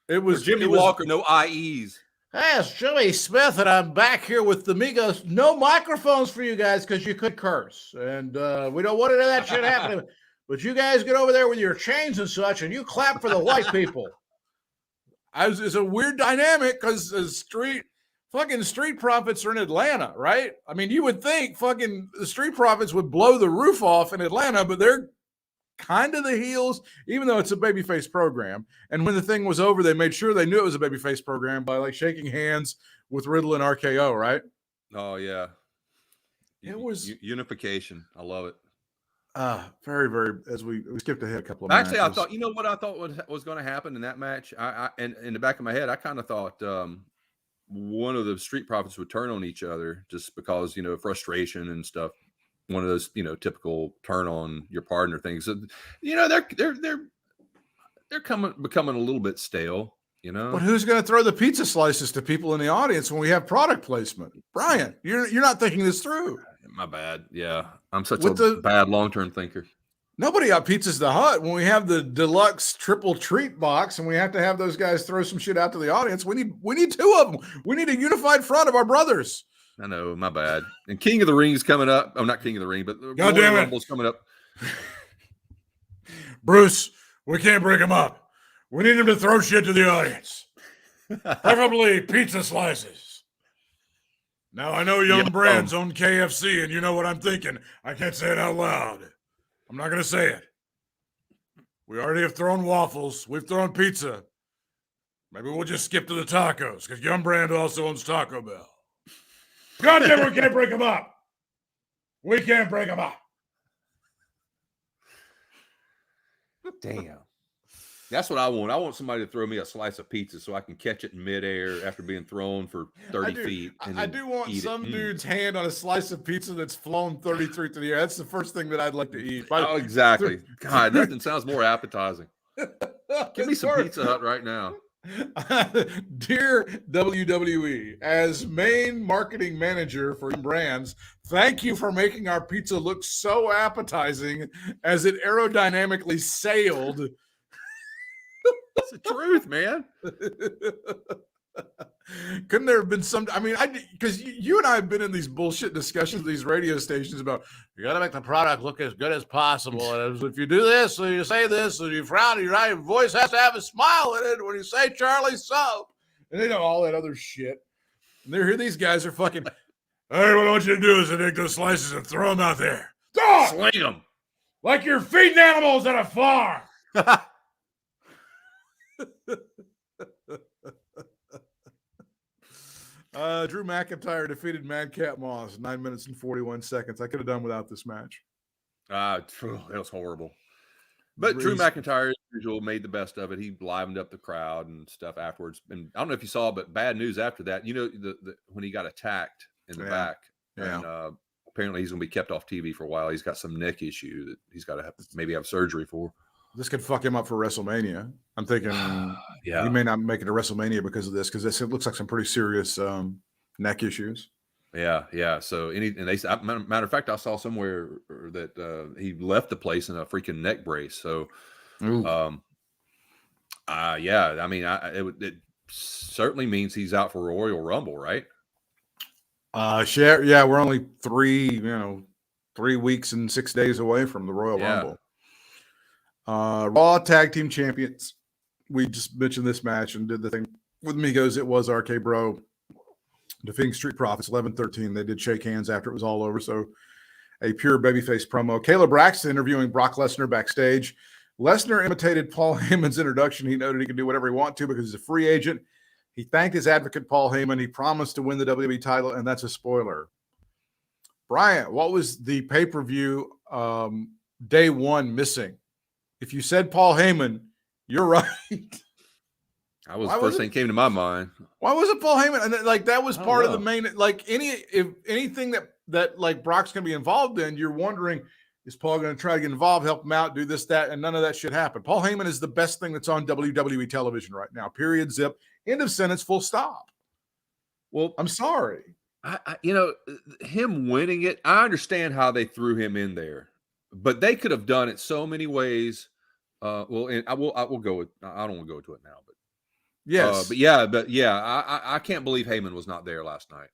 it was Jimmy Walker. No IEs. Hey, it's Jimmy Smith, and I'm back here with the Migos. No microphones for you guys because you could curse, and we don't want any of that shit happening. But you guys get over there with your chains and such, and you clap for the white people. It's a weird dynamic because street profits are in Atlanta, right? I mean, you would think fucking the street profits would blow the roof off in Atlanta, but they're kind of the heels, even though it's a babyface program. And when the thing was over, they made sure they knew it was a babyface program by like shaking hands with Riddle and RKO, right? Oh yeah, it was unification. I love it. Very, very. As we skipped ahead a couple of matches. I thought, what I thought was going to happen in that match. And in the back of my head, I kind of thought one of the street profits would turn on each other just because frustration and stuff. One of those typical turn on your partner things. So, they're becoming a little bit stale. But who's going to throw the pizza slices to people in the audience when we have product placement? Brian, you're not thinking this through. My bad. Yeah, I'm such a bad long-term thinker. Nobody out Pizza's the Hut when we have the deluxe triple treat box and we have to have those guys throw some shit out to the audience. We need two of them. We need a unified front of our brothers. I know, my bad. And King of the Ring is coming up. Oh, not King of the Ring, but God damn it. Rumble's coming up. Bruce, we can't break him up. We need him to throw shit to the audience. Preferably pizza slices. Now, I know Young Brands own KFC, and you know what I'm thinking. I can't say it out loud. I'm not going to say it. We already have thrown waffles. We've thrown pizza. Maybe we'll just skip to the tacos, because Young Brand also owns Taco Bell. God damn, we can't break them up. We can't break them up. Damn. That's what I want. I want somebody to throw me a slice of pizza so I can catch it in midair after being thrown for 30 feet. I do want some dude's hand on a slice of pizza that's flown 33 through the air. That's the first thing that I'd like to eat. Oh, exactly. God, nothing sounds more appetizing. Give me some Pizza Hut right now. Dear WWE, as main marketing manager for brands, thank you for making our pizza look so appetizing as it aerodynamically sailed. It's the truth, man. Couldn't there have been some? I mean, because you and I have been in these bullshit discussions, these radio stations about you got to make the product look as good as possible. And if you do this, or you say this, or you frown, your voice has to have a smile in it when you say Charlie Soap, and they know all that other shit. And here these guys are fucking. Hey, what I want you to do is to take those slices and throw them out there. Sling them like you're feeding animals at a farm. Drew McIntyre defeated Madcap Moss 9 minutes and 41 seconds. I could have done without this match. That was horrible. But Drew McIntyre, as usual, made the best of it. He livened up the crowd and stuff afterwards. And I don't know if you saw, but bad news after that. You know, when he got attacked in the back, and apparently he's going to be kept off TV for a while. He's got some neck issue that he's got to maybe have surgery for. This could fuck him up for WrestleMania. I'm thinking he may not make it to WrestleMania because of this, because it looks like some pretty serious neck issues. Yeah. So matter of fact, I saw somewhere that he left the place in a freaking neck brace. So, I mean, it certainly means he's out for Royal Rumble, right? We're only 3 weeks and 6 days away from the Royal Rumble. Raw Tag Team Champions. We just mentioned this match and did the thing with Migos. It was RK Bro defeating Street Profits 11-13. They did shake hands after it was all over. So a pure babyface promo. Kayla Braxton interviewing Brock Lesnar backstage. Lesnar imitated Paul Heyman's introduction. He noted he can do whatever he wants to because he's a free agent. He thanked his advocate, Paul Heyman. He promised to win the WWE title, and that's a spoiler. Bryant, what was the pay-per-view day one missing? If you said Paul Heyman, you're right. That was the first thing that came to my mind. Why was it Paul Heyman? And that was part of the main, anything that like Brock's going to be involved in, you're wondering, is Paul going to try to get involved, help him out, do this, that, and none of that shit happened. Paul Heyman is the best thing that's on WWE television right now. Period. Zip. End of sentence. Full stop. Well, I'm sorry. Him winning it, I understand how they threw him in there. But they could have done it so many ways. And I will go with. I don't want to go into it now, but yes, I can't believe Heyman was not there last night.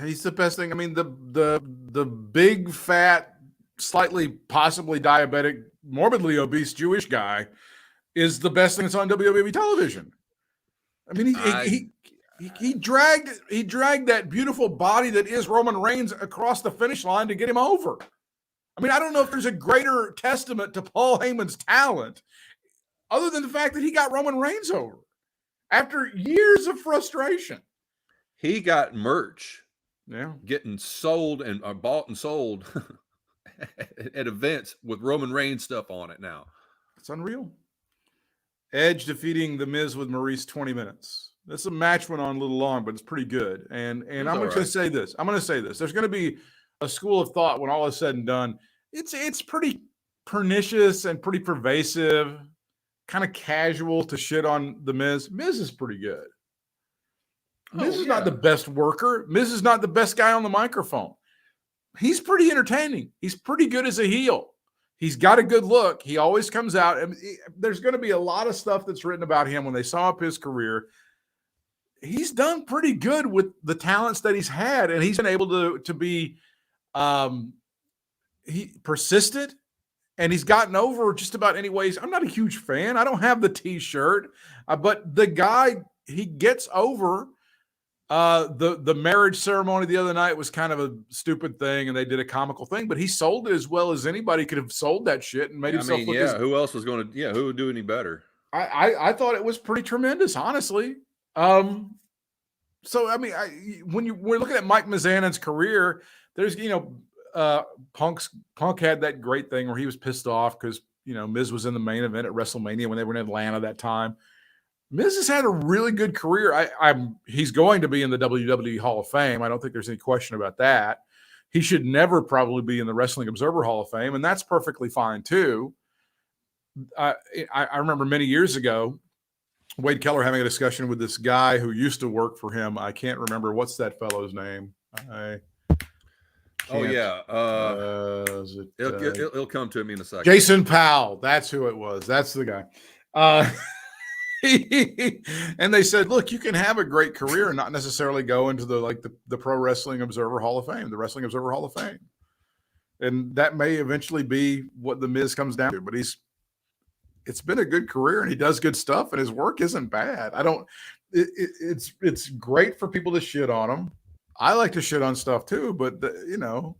He's the best thing. I mean, the big fat, slightly possibly diabetic, morbidly obese Jewish guy is the best thing that's on WWE television. I mean, he dragged that beautiful body that is Roman Reigns across the finish line to get him over. I mean, I don't know if there's a greater testament to Paul Heyman's talent other than the fact that he got Roman Reigns over after years of frustration. He got merch getting sold and bought and sold at events with Roman Reigns stuff on it now. It's unreal. Edge defeating The Miz with Maurice 20 minutes. This match went on a little long, but it's pretty good. And I'm going to say this. There's going to be a school of thought when all is said and done. It's pretty pernicious and pretty pervasive, kind of casual to shit on The Miz. Miz is pretty good. Miz is not the best worker. Miz is not the best guy on the microphone. He's pretty entertaining. He's pretty good as a heel. He's got a good look. He always comes out. And there's going to be a lot of stuff that's written about him when they saw up his career. He's done pretty good with the talents that he's had, and he's been able to be persistent and he's gotten over just about any ways. I'm not a huge fan. I don't have the T-shirt, but the guy, he gets over. The marriage ceremony the other night was kind of a stupid thing, and they did a comical thing, but he sold it as well as anybody could have sold that shit and made himself look as, who else was going to, who would do any better? I thought it was pretty tremendous, honestly. So I mean, when we're looking at Mike Mizanin's career, there's Punk had that great thing where he was pissed off because Miz was in the main event at WrestleMania when they were in Atlanta that time. Miz has had a really good career. He's going to be in the WWE Hall of Fame. I don't think there's any question about that. He should never probably be in the Wrestling Observer Hall of Fame, and that's perfectly fine too. I remember many years ago, Wade Keller having a discussion with this guy who used to work for him. I can't remember what's that fellow's name. It'll come to me in a second. Jason Powell. That's who it was. That's the guy. And they said, look, you can have a great career and not necessarily go into the Pro Wrestling Observer Hall of Fame, the Wrestling Observer Hall of Fame. And that may eventually be what the Miz comes down to, but it's been a good career and he does good stuff and his work isn't bad. It's great for people to shit on him. I like to shit on stuff too, but you're going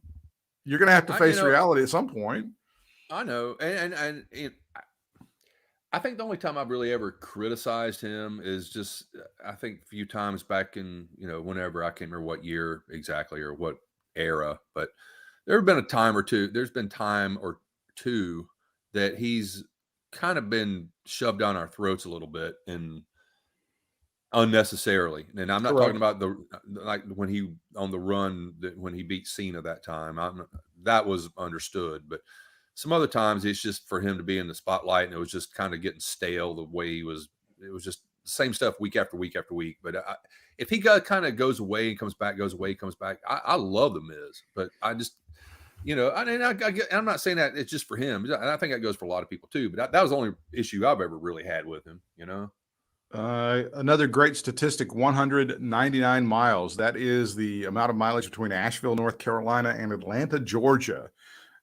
to have to face reality at some point. I know. And I think the only time I've really ever criticized him is just, I think a few times back in, whenever, I can't remember what year exactly or what era, but there's been time or two that he's kind of been shoved down our throats a little bit and unnecessarily. And I'm not talking about when he on the run when he beat Cena that time. That was understood, but some other times it's just for him to be in the spotlight and it was just kind of getting stale the way he was. It was just the same stuff week after week after week. But if he kind of goes away and comes back, goes away, comes back, I love the Miz, but I just, I'm not saying that it's just for him. I think that goes for a lot of people too, but that was the only issue I've ever really had with him, Another great statistic, 199 miles. That is the amount of mileage between Asheville, North Carolina and Atlanta, Georgia.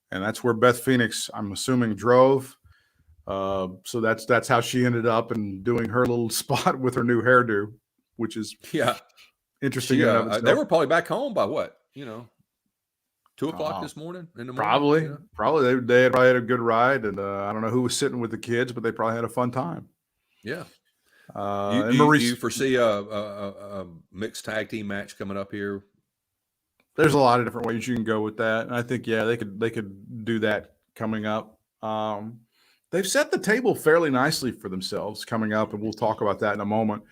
And that's where Beth Phoenix, I'm assuming, drove. So that's how she ended up and doing her little spot with her new hairdo, which is interesting. They were probably back home by what, 2:00 this morning in the morning. Probably they had probably had a good ride, and I don't know who was sitting with the kids, but they probably had a fun time. Yeah. You foresee a mixed tag team match coming up here? There's a lot of different ways you can go with that. And I think, they could do that coming up. They've set the table fairly nicely for themselves coming up, and we'll talk about that in a moment.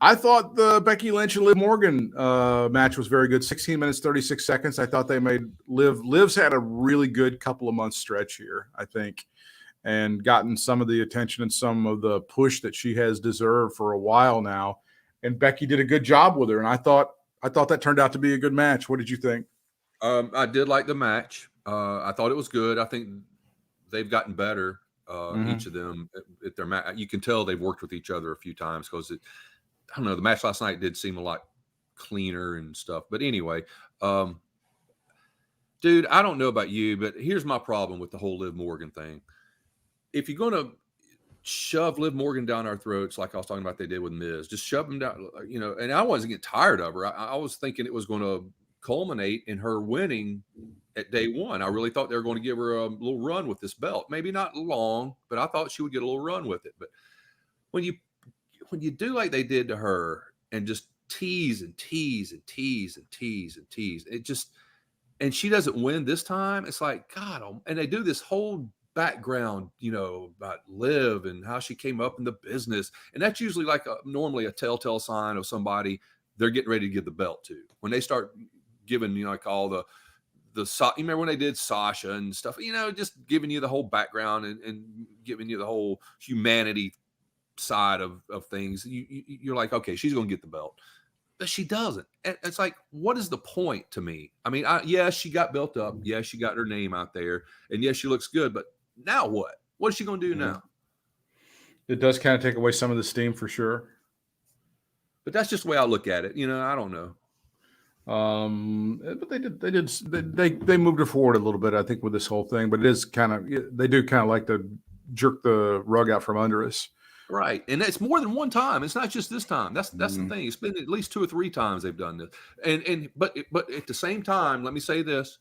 I thought the Becky Lynch and Liv Morgan match was very good. 16 minutes, 36 seconds. I thought they made Liv's had a really good couple of months stretch here, I think, and gotten some of the attention and some of the push that she has deserved for a while now. And Becky did a good job with her. And I thought that turned out to be a good match. What did you think? I did like the match. I thought it was good. I think they've gotten better, each of them at their match. You can tell they've worked with each other a few times because I don't know, the match last night did seem a lot cleaner and stuff. But anyway, dude, I don't know about you, but here's my problem with the whole Liv Morgan thing. If you're going to shove Liv Morgan down our throats, like I was talking about they did with Miz, just shove them down, and I wasn't getting tired of her. I was thinking it was going to culminate in her winning at day one. I really thought they were going to give her a little run with this belt. Maybe not long, but I thought she would get a little run with it. But when you do like they did to her and just tease and tease and tease and tease and tease, and she doesn't win this time, it's like, God, and they do this whole background, about Liv and how she came up in the business. And that's usually like normally a telltale sign of somebody they're getting ready to give the belt to. When they start giving, like all the you remember when they did Sasha and stuff, just giving you the whole background and giving you the whole humanity side of things. You're like, okay, she's going to get the belt. But she doesn't. And it's like, what is the point to me? I mean, yes, she got built up. Yes, she got her name out there. And yes, she looks good. But now what? What is she going to do now? It does kind of take away some of the steam for sure. But that's just the way I look at it. I don't know. But they moved her forward a little bit, I think, with this whole thing. But it is kind of, they do kind of like to jerk the rug out from under us. Right. And it's more than one time. It's not just this time. That's the thing. It's been at least 2 or 3 times they've done this. But at the same time, let me say this.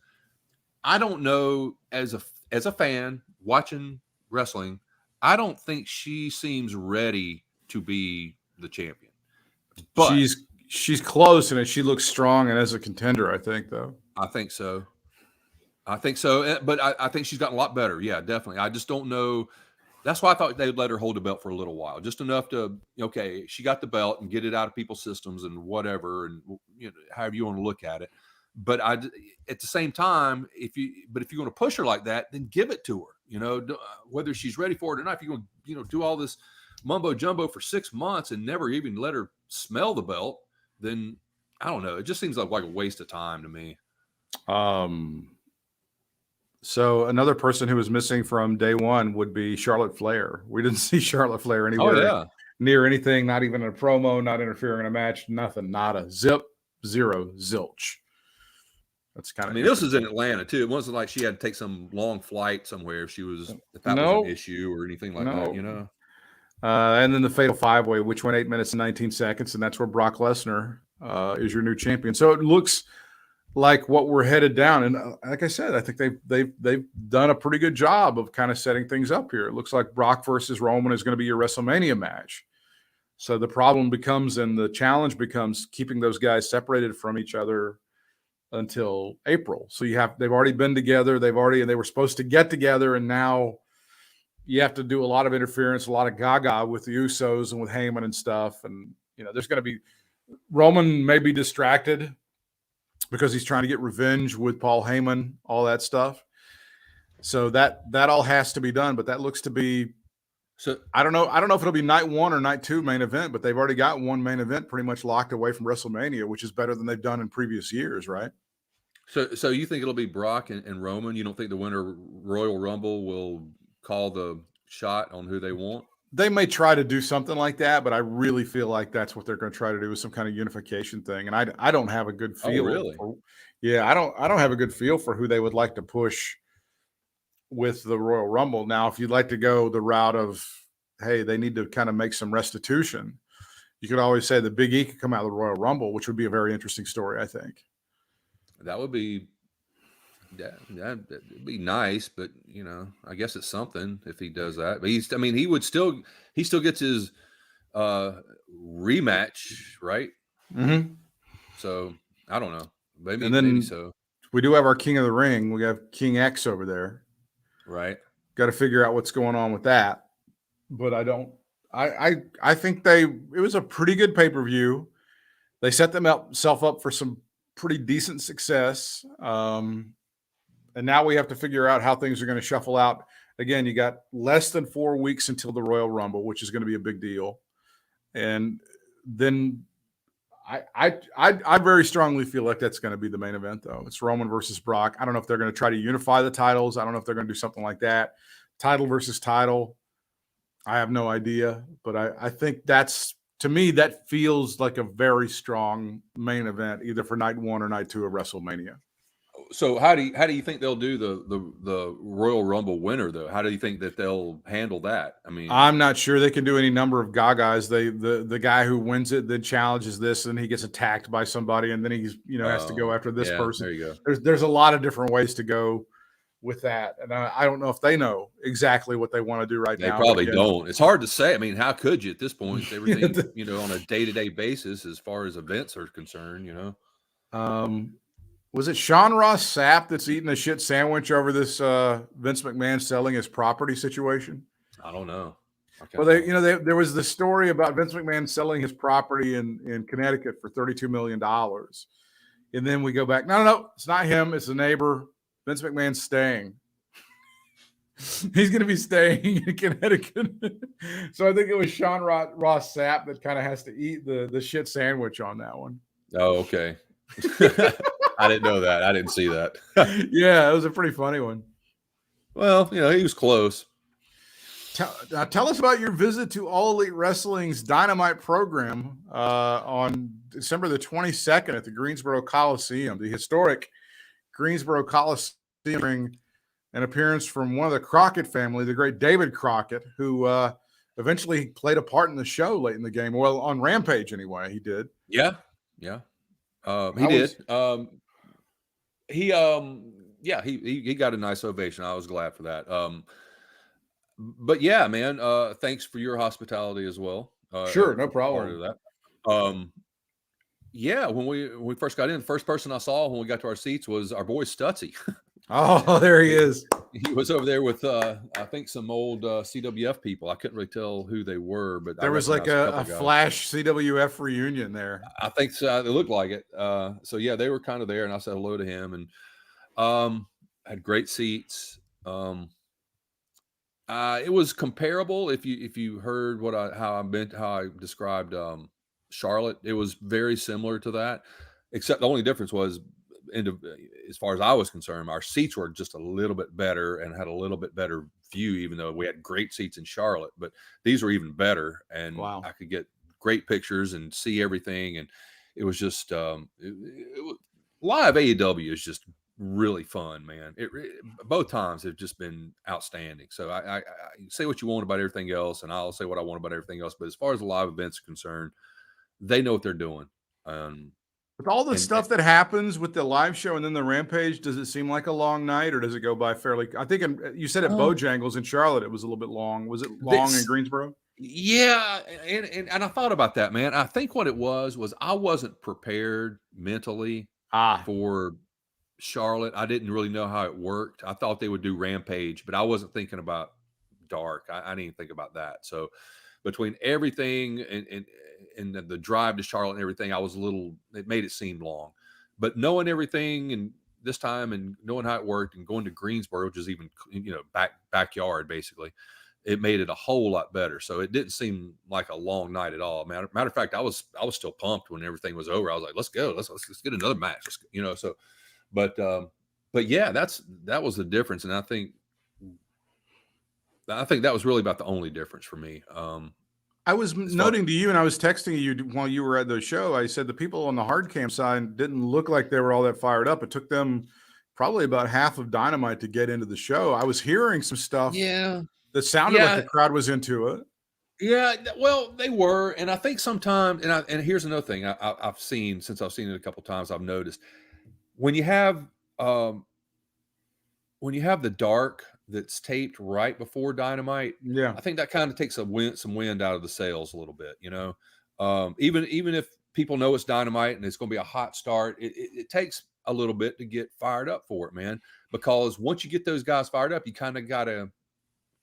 I don't know, as a fan watching wrestling, I don't think she seems ready to be the champion. But she's close, and she looks strong and as a contender, I think, though. I think so. But I think she's gotten a lot better. Yeah, definitely. I just don't know. That's why I thought they'd let her hold the belt for a little while, just enough to, okay, she got the belt and get it out of people's systems and whatever, and however you want to look at it. But at the same time, if you're going to push her like that, then give it to her. Whether she's ready for it or not. If you're going to do all this mumbo jumbo for 6 months and never even let her smell the belt, then I don't know. It just seems like a waste of time to me. So another person who was missing from day one would be Charlotte Flair. We didn't see Charlotte Flair anywhere near anything, not even a promo, not interfering in a match, nothing, nada, zip, zero, zilch. That's kind of. I mean, this is in Atlanta too. It wasn't like she had to take some long flight somewhere if was an issue or anything like that. And then the Fatal 5-Way, which went 8 minutes and 19 seconds, and that's where Brock Lesnar is your new champion. So it looks like what we're headed down. And like I said, I think they've done a pretty good job of kind of setting things up here. It looks like Brock versus Roman is going to be your WrestleMania match. So the problem becomes, and the challenge becomes, keeping those guys separated from each other until April. So they've already been together. They were supposed to get together, and now you have to do a lot of interference, a lot of gaga with the Usos and with Heyman and stuff. And there's going to be, Roman may be distracted because he's trying to get revenge with Paul Heyman, all that stuff. So that all has to be done, but that looks to be. So I don't know if it'll be night 1 or night 2 main event, but they've already got one main event pretty much locked away from WrestleMania, which is better than they've done in previous years, right? So you think it'll be Brock and Roman? You don't think the winner Royal Rumble will call the shot on who they want? They may try to do something like that, but I really feel like that's what they're going to try to do, is some kind of unification thing. And I don't have a good feel. Oh, really? I don't have a good feel for who they would like to push with the Royal Rumble. Now, if you'd like to go the route of, hey, they need to kind of make some restitution, you could always say the Big E could come out of the Royal Rumble, which would be a very interesting story, I think. That would be, that'd be nice, but I guess it's something if he does that. But he still gets his rematch, right? Mm-hmm. So I don't know. Maybe so. We do have our King of the Ring. We have King X over there. Right. Got to figure out what's going on with that. But I think it was a pretty good pay-per-view. They set themselves up for some pretty decent success. And now we have to figure out how things are going to shuffle out. Again, you got less than 4 weeks until the Royal Rumble, which is going to be a big deal. And then I very strongly feel like that's going to be the main event, though. It's Roman versus Brock. I don't know if they're going to try to unify the titles. I don't know if they're going to do something like that. Title versus title. I have no idea. But I think to me, that feels like a very strong main event, either for night 1 or night 2 of WrestleMania. So how do you think they'll do the Royal Rumble winner, though? How do you think that they'll handle that? I mean, I'm not sure. They can do any number of gagas. The guy who wins it then challenges this, and he gets attacked by somebody, and then he's has to go after this person. There you go. There's a lot of different ways to go with that, and I don't know if they know exactly what they want to do right now. They probably don't. It's hard to say. I mean, how could you at this point? Everything on a day-to-day basis as far as events are concerned. Was it Sean Ross Sapp that's eating a shit sandwich over this Vince McMahon selling his property situation? I don't know. Well, there was the story about Vince McMahon selling his property in Connecticut for $32 million. And then we go back, no, it's not him. It's the neighbor. Vince McMahon's staying. He's going to be staying in Connecticut. So I think it was Sean Ross Sapp that kind of has to eat the shit sandwich on that one. Oh, okay. I didn't know that. I didn't see that. Yeah, it was a pretty funny one. Well, he was close. Tell us about your visit to All Elite Wrestling's Dynamite program on December the 22nd at the Greensboro Coliseum, the historic Greensboro Coliseum, an appearance from one of the Crockett family, the great David Crockett, who eventually played a part in the show late in the game. Well, on Rampage anyway, he did. Yeah. He did. He got a nice ovation. I was glad for that. But yeah, man, thanks for your hospitality as well. Sure, no part problem. of that. Yeah, when we first got in, the first person I saw when we got to our seats was our boy Stutzy. Oh, there he is. He was over there with I think some old CWF people. I couldn't really tell who they were, but There was like a flash CWF reunion there. I think so. It looked like it. So yeah, they were kind of there, and I said hello to him, and had great seats. It was comparable. If you heard how I described Charlotte, it was very similar to that, except the only difference was, as far as I was concerned, our seats were just a little bit better and had a little bit better view, even though we had great seats in Charlotte, but these were even better. And wow. I could get great pictures and see everything. And it was just, live AEW is just really fun, man. Both times have just been outstanding. So I say what you want about everything else, and I'll say what I want about everything else. But as far as the live events are concerned, they know what they're doing. With all the stuff that happens with the live show and then the Rampage, does it seem like a long night, or does it go by fairly? I think you said at Bojangles in Charlotte, it was a little bit long. Was it long in Greensboro? Yeah, and I thought about that, man. I think what it was I wasn't prepared mentally for Charlotte. I didn't really know how it worked. I thought they would do Rampage, but I wasn't thinking about Dark. I didn't think about that. So between everything and the drive to Charlotte and everything, it made it seem long. But knowing everything and this time and knowing how it worked and going to Greensboro, which is even, backyard basically, it made it a whole lot better. So it didn't seem like a long night at all. Matter of fact, I was still pumped when everything was over. I was like, let's go. Let's get another match. But yeah, that was the difference. And I think that was really about the only difference for me. I was noting to you, and I was texting you while you were at the show. I said the people on the hard cam side didn't look like they were all that fired up. It took them probably about half of Dynamite to get into the show. I was hearing some stuff that sounded like the crowd was into it. Yeah, well, they were. And I think sometimes, and here's another thing I've seen, since I've seen it a couple of times, I've noticed when you have the Dark that's taped right before Dynamite, I think that kind of takes some wind out of the sails a little bit, even if people know it's Dynamite and it's going to be a hot start, it takes a little bit to get fired up for it, man, because once you get those guys fired up, you kind of got to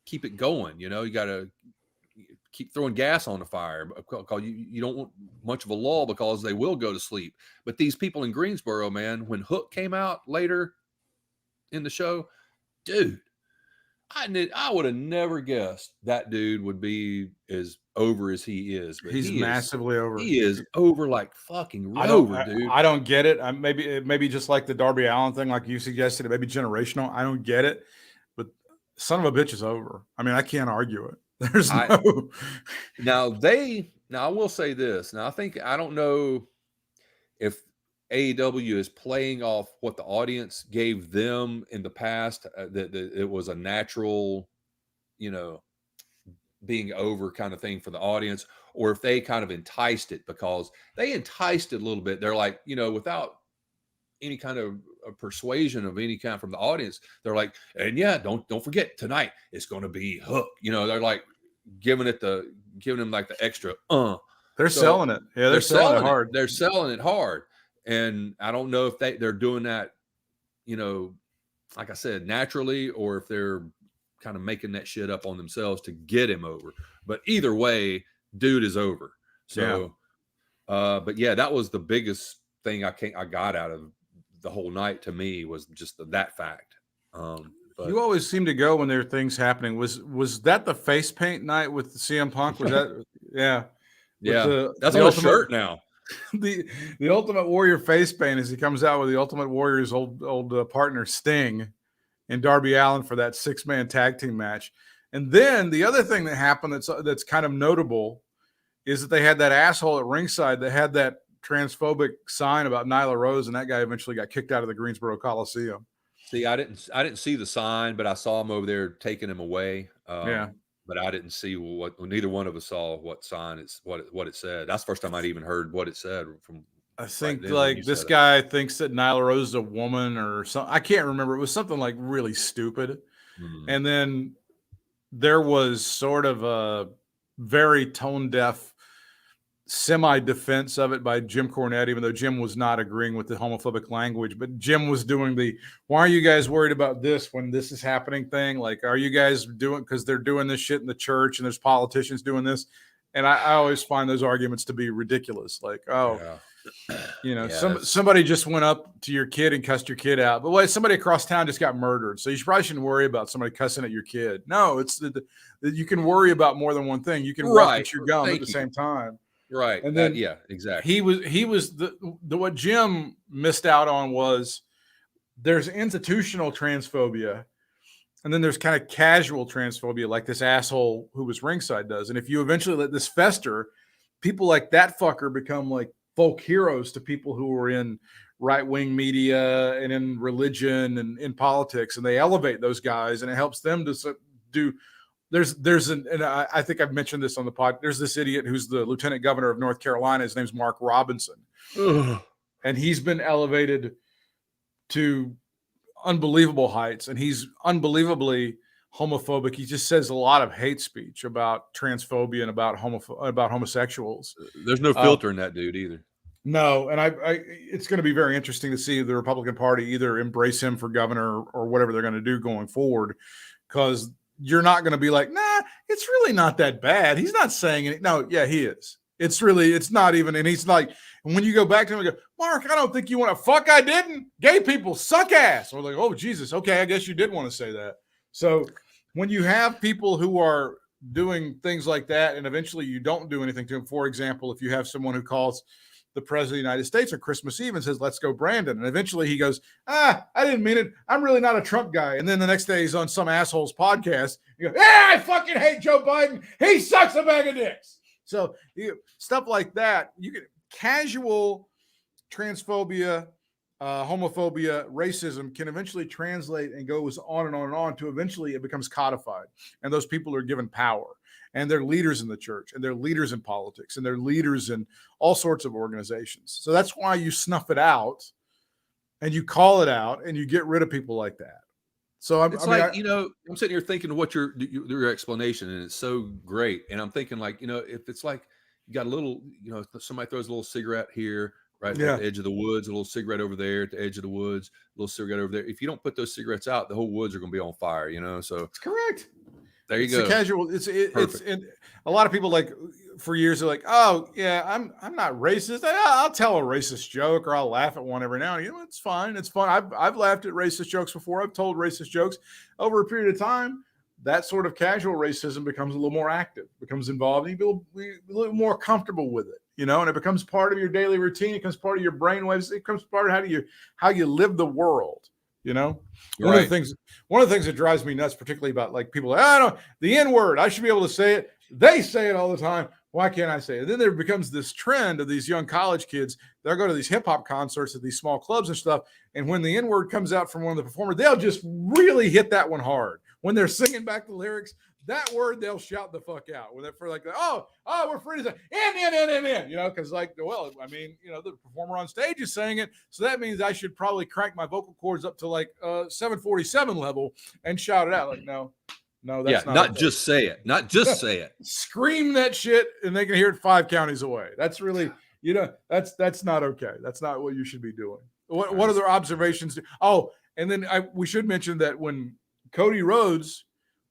keep it going. You got to keep throwing gas on the fire, because you don't want much of a lull, because they will go to sleep. But these people in Greensboro, man, when Hook came out later in the show, dude, I would have never guessed that dude would be as over as he is. But he's massively over. He is over like fucking over, dude. I don't get it. Maybe just like the Darby Allin thing, like you suggested, it may be generational. I don't get it, but son of a bitch is over. I mean, I can't argue it. There's no. Now I will say this. Now I don't know if AEW is playing off what the audience gave them in the past, that it was a natural, being over kind of thing for the audience, or if they kind of enticed it, because they enticed it a little bit. They're like, without any kind of persuasion of any kind from the audience, they're like, and yeah, don't forget tonight it's going to be Hook. They're like giving them like the extra. They're selling it. Yeah, they're selling it hard. They're selling it hard. And I don't know if they're doing that, like I said, naturally, or if they're kind of making that shit up on themselves to get him over. But either way, dude is over. So, but yeah, that was the biggest thing I got out of the whole night, to me, was just that fact. But you always seem to go when there are things happening. Was that the face paint night with the CM Punk? Was that? Yeah. That's on a shirt now. The Ultimate Warrior face paint, as he comes out with the Ultimate Warrior's old partner Sting and Darby Allin for that 6-man tag team match. And then the other thing that happened that's kind of notable is that they had that asshole at ringside that had that transphobic sign about Nyla Rose, and that guy eventually got kicked out of the Greensboro Coliseum. See, I didn't see the sign, but I saw him over there taking him away. Yeah. But I didn't see neither one of us saw what sign what it said. That's the first time I'd even heard what it said from. I think right this guy thinks that Nyla Rose is a woman or something. I can't remember. It was something like really stupid. And then there was sort of a very tone deaf semi-defense of it by Jim Cornette, even though Jim was not agreeing with the homophobic language, but Jim was doing why are you guys worried about this when this is happening thing? Like, are you guys doing, because they're doing this shit in the church and there's politicians doing this. And I always find those arguments to be ridiculous. Like, somebody just went up to your kid and cussed your kid out. But wait, somebody across town just got murdered. So you probably shouldn't worry about somebody cussing at your kid. No, it's you can worry about more than one thing. You can rock your gum at the same time. Right. And then exactly. He was what Jim missed out on was there's institutional transphobia, and then there's kind of casual transphobia, like this asshole who was ringside does. And if you eventually let this fester, people like that fucker become like folk heroes to people who are in right-wing media and in religion and in politics, and they elevate those guys, and it helps them to do. And I think I've mentioned this on the pod. There's this idiot who's the lieutenant governor of North Carolina. His name's Mark Robinson. Ugh. And he's been elevated to unbelievable heights, and he's unbelievably homophobic. He just says a lot of hate speech about transphobia and about homosexuals. There's no filter in that dude either. No, and it's going to be very interesting to see the Republican Party either embrace him for governor or whatever they're going to do going forward, because you're not going to be like, nah, it's really not that bad. He's not saying it. No, yeah, he is. It's not even. And he's like, and when you go back to him and go, Mark, I don't think you want to fuck. I didn't. Gay people suck ass. Or like, oh, Jesus. Okay, I guess you did want to say that. So when you have people who are doing things like that and eventually you don't do anything to them, for example, if you have someone who calls the president of the United States on Christmas Eve and says, let's go, Brandon. And eventually he goes, I didn't mean it. I'm really not a Trump guy. And then the next day he's on some asshole's podcast. You go, I fucking hate Joe Biden. He sucks a bag of dicks. So stuff like that, you get casual transphobia, homophobia, racism can eventually translate and goes on and on and on to eventually it becomes codified. And those people are given power. And they're leaders in the church, and they're leaders in politics, and they're leaders in all sorts of organizations. So that's why you snuff it out, and you call it out, and you get rid of people like that. So I'm sitting here thinking of what your explanation, and it's so great. And I'm thinking like, if it's like you got a little, somebody throws a little cigarette here, right at the edge of the woods, a little cigarette over there at the edge of the woods, a little cigarette over there. If you don't put those cigarettes out, the whole woods are going to be on fire. So it's correct. There you go. It's casual. It's a lot of people like for years are like, oh yeah, I'm not racist. I'll tell a racist joke or I'll laugh at one every now and again. It's fine. It's fun. I've laughed at racist jokes before. I've told racist jokes over a period of time. That sort of casual racism becomes a little more active, becomes involved. And you feel a little more comfortable with it, and it becomes part of your daily routine. It becomes part of your brainwaves. It becomes part of how you live the world. One of the things that drives me nuts, particularly about like people, the N-word, I should be able to say it. They say it all the time. Why can't I say it? And then there becomes this trend of these young college kids. They'll go to these hip hop concerts at these small clubs and stuff. And when the N-word comes out from one of the performers, they'll just really hit that one hard. When they're singing back the lyrics, that word they'll shout the fuck out. When they're for like, we're free to say in, because the performer on stage is saying it, so that means I should probably crank my vocal cords up to like 747 level and shout it out. Like, no, that's not okay. Just say it, not just say it. Scream that shit, and they can hear it 5 counties away. That's really, that's not okay. That's not what you should be doing. What other observations? And then we should mention that when Cody Rhodes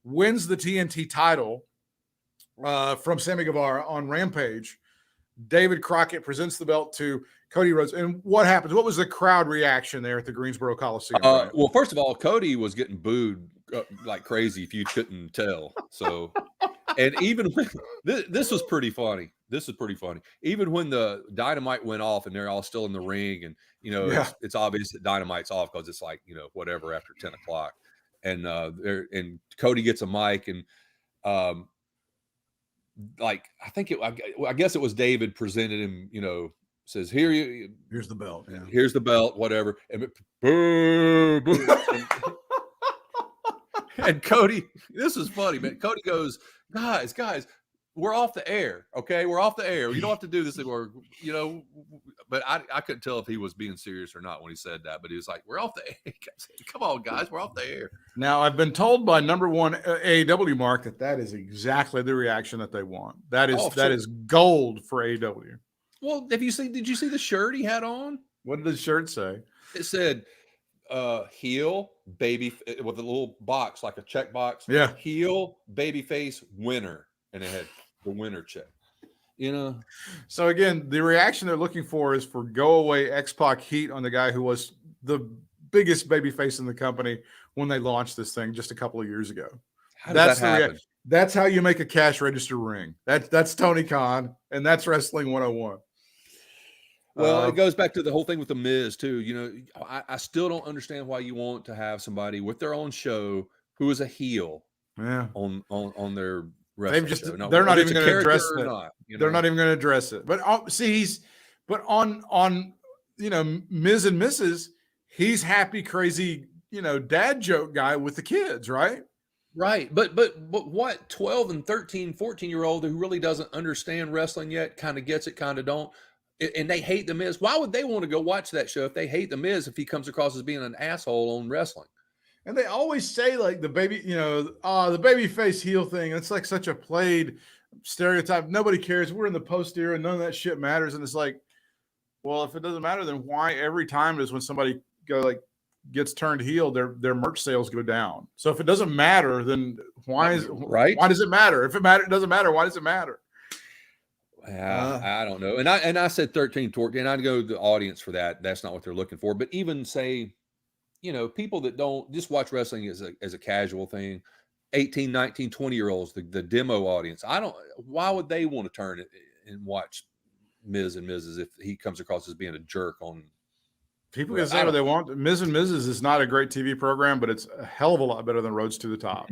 wins the TNT title from Sammy Guevara on Rampage, David Crockett presents the belt to Cody Rhodes. And what happens? What was the crowd reaction there at the Greensboro Coliseum? Well, first of all, Cody was getting booed like crazy if you couldn't tell. So, and even when, this was pretty funny. This is pretty funny. Even when the Dynamite went off and they're all still in the ring, and it's obvious that Dynamite's off because it's like whatever after 10 o'clock. And Cody gets a mic, and like I think I guess it was David presented him, says Here's the belt. Yeah. here's the belt, whatever. And boo, boo. And Cody, this is funny, man. Cody goes, guys, we're off the air. Okay. We're off the air. You don't have to do this anymore, but I couldn't tell if he was being serious or not when he said that, but he was like, we're off the air. Come on, guys. We're off the air. Now, I've been told by number one AEW Mark that is exactly the reaction that they want. That is gold for AEW. Well, did you see the shirt he had on? What did the shirt say? It said, heel, baby, with a little box, like a check box. Yeah. Heel, baby face, winner. And it had the winner check. So again, the reaction they're looking for is for go away X-Pac heat on the guy who was the biggest baby face in the company when they launched this thing just a couple of years ago. How does that happen? That's how you make a cash register ring. That's Tony Khan, and that's Wrestling 101. Well, it goes back to the whole thing with the Miz too. I still don't understand why you want to have somebody with their own show who is a heel on their wrestling show. No, they're not even going to address it. They're not even going to address it. But on Miz and Mrs., he's happy, crazy, dad joke guy with the kids, right? Right. But what 12 and 13, 14-year-old who really doesn't understand wrestling yet, kind of gets it, kind of don't. And they hate the Miz. Why would they want to go watch that show if they hate the Miz, if he comes across as being an asshole on wrestling? And they always say like the baby, the baby face heel thing. It's like such a played stereotype. Nobody cares. We're in the post era. None of that shit matters. And it's like, well, if it doesn't matter, then why every time is when somebody gets turned heel, their merch sales go down. So if it doesn't matter, then why does it matter? If it doesn't matter, why does it matter? I don't know. And I said 13, 14, and I'd go to the audience for that. That's not what they're looking for. But even say, people that don't just watch wrestling as a casual thing, 18, 19, 20-year-olds, the demo audience. Why would they want to turn it and watch Miz and Mrs. if he comes across as being a jerk on? People can say what they want. Miz and Mrs. is not a great TV program, but it's a hell of a lot better than Roads to the Top.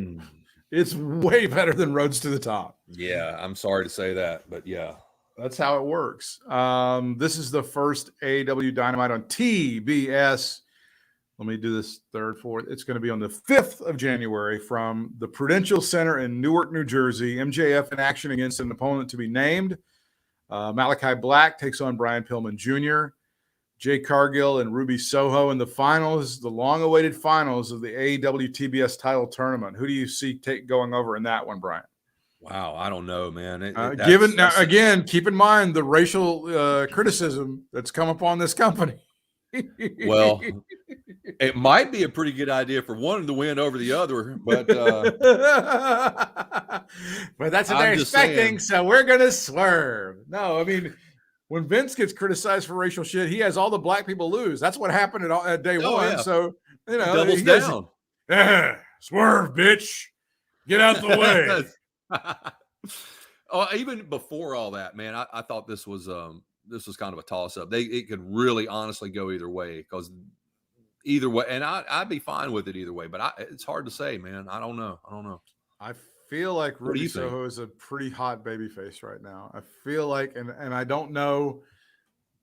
It's way better than Roads to the Top. Yeah, I'm sorry to say that, but yeah. That's how it works. This is the first AEW Dynamite on TBS. Let me do this third, fourth. It's going to be on the 5th of January from the Prudential Center in Newark, New Jersey. MJF in action against an opponent to be named. Malachi Black takes on Brian Pillman Jr. Jake Cargill and Ruby Soho in the finals, the long-awaited finals of the AEW TBS title tournament. Who do you see going over in that one, Brian? Wow, I don't know, man. Again, keep in mind the racial criticism that's come upon this company. Well, it might be a pretty good idea for one to win over the other, but but that's what they're expecting, so we're gonna swerve. No, I mean, when Vince gets criticized for racial shit, he has all the black people lose. That's what happened at day one. Yeah. So doubles down. Swerve, bitch. Get out the way. Even before all that, man, I thought this was kind of a toss up. It could really honestly go either way, because either way, and I'd be fine with it either way. But it's hard to say, man. I don't know. I feel like Ruby Soho is a pretty hot babyface right now. I feel like, and I don't know,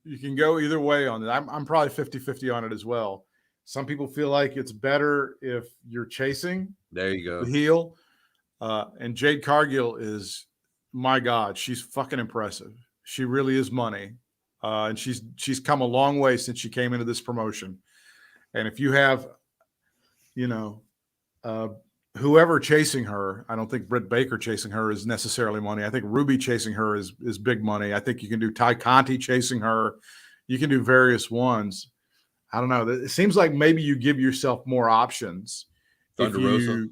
you can go either way on it. I'm probably 50-50 on it as well. Some people feel like it's better if you're chasing. There you go. The heel. And Jade Cargill is, my God, she's fucking impressive. She really is money. And she's come a long way since she came into this promotion. And if you have, whoever chasing her, I don't think Britt Baker chasing her is necessarily money. I think Ruby chasing her is big money. I think you can do Ty Conti chasing her. You can do various ones. I don't know. It seems like maybe you give yourself more options. If you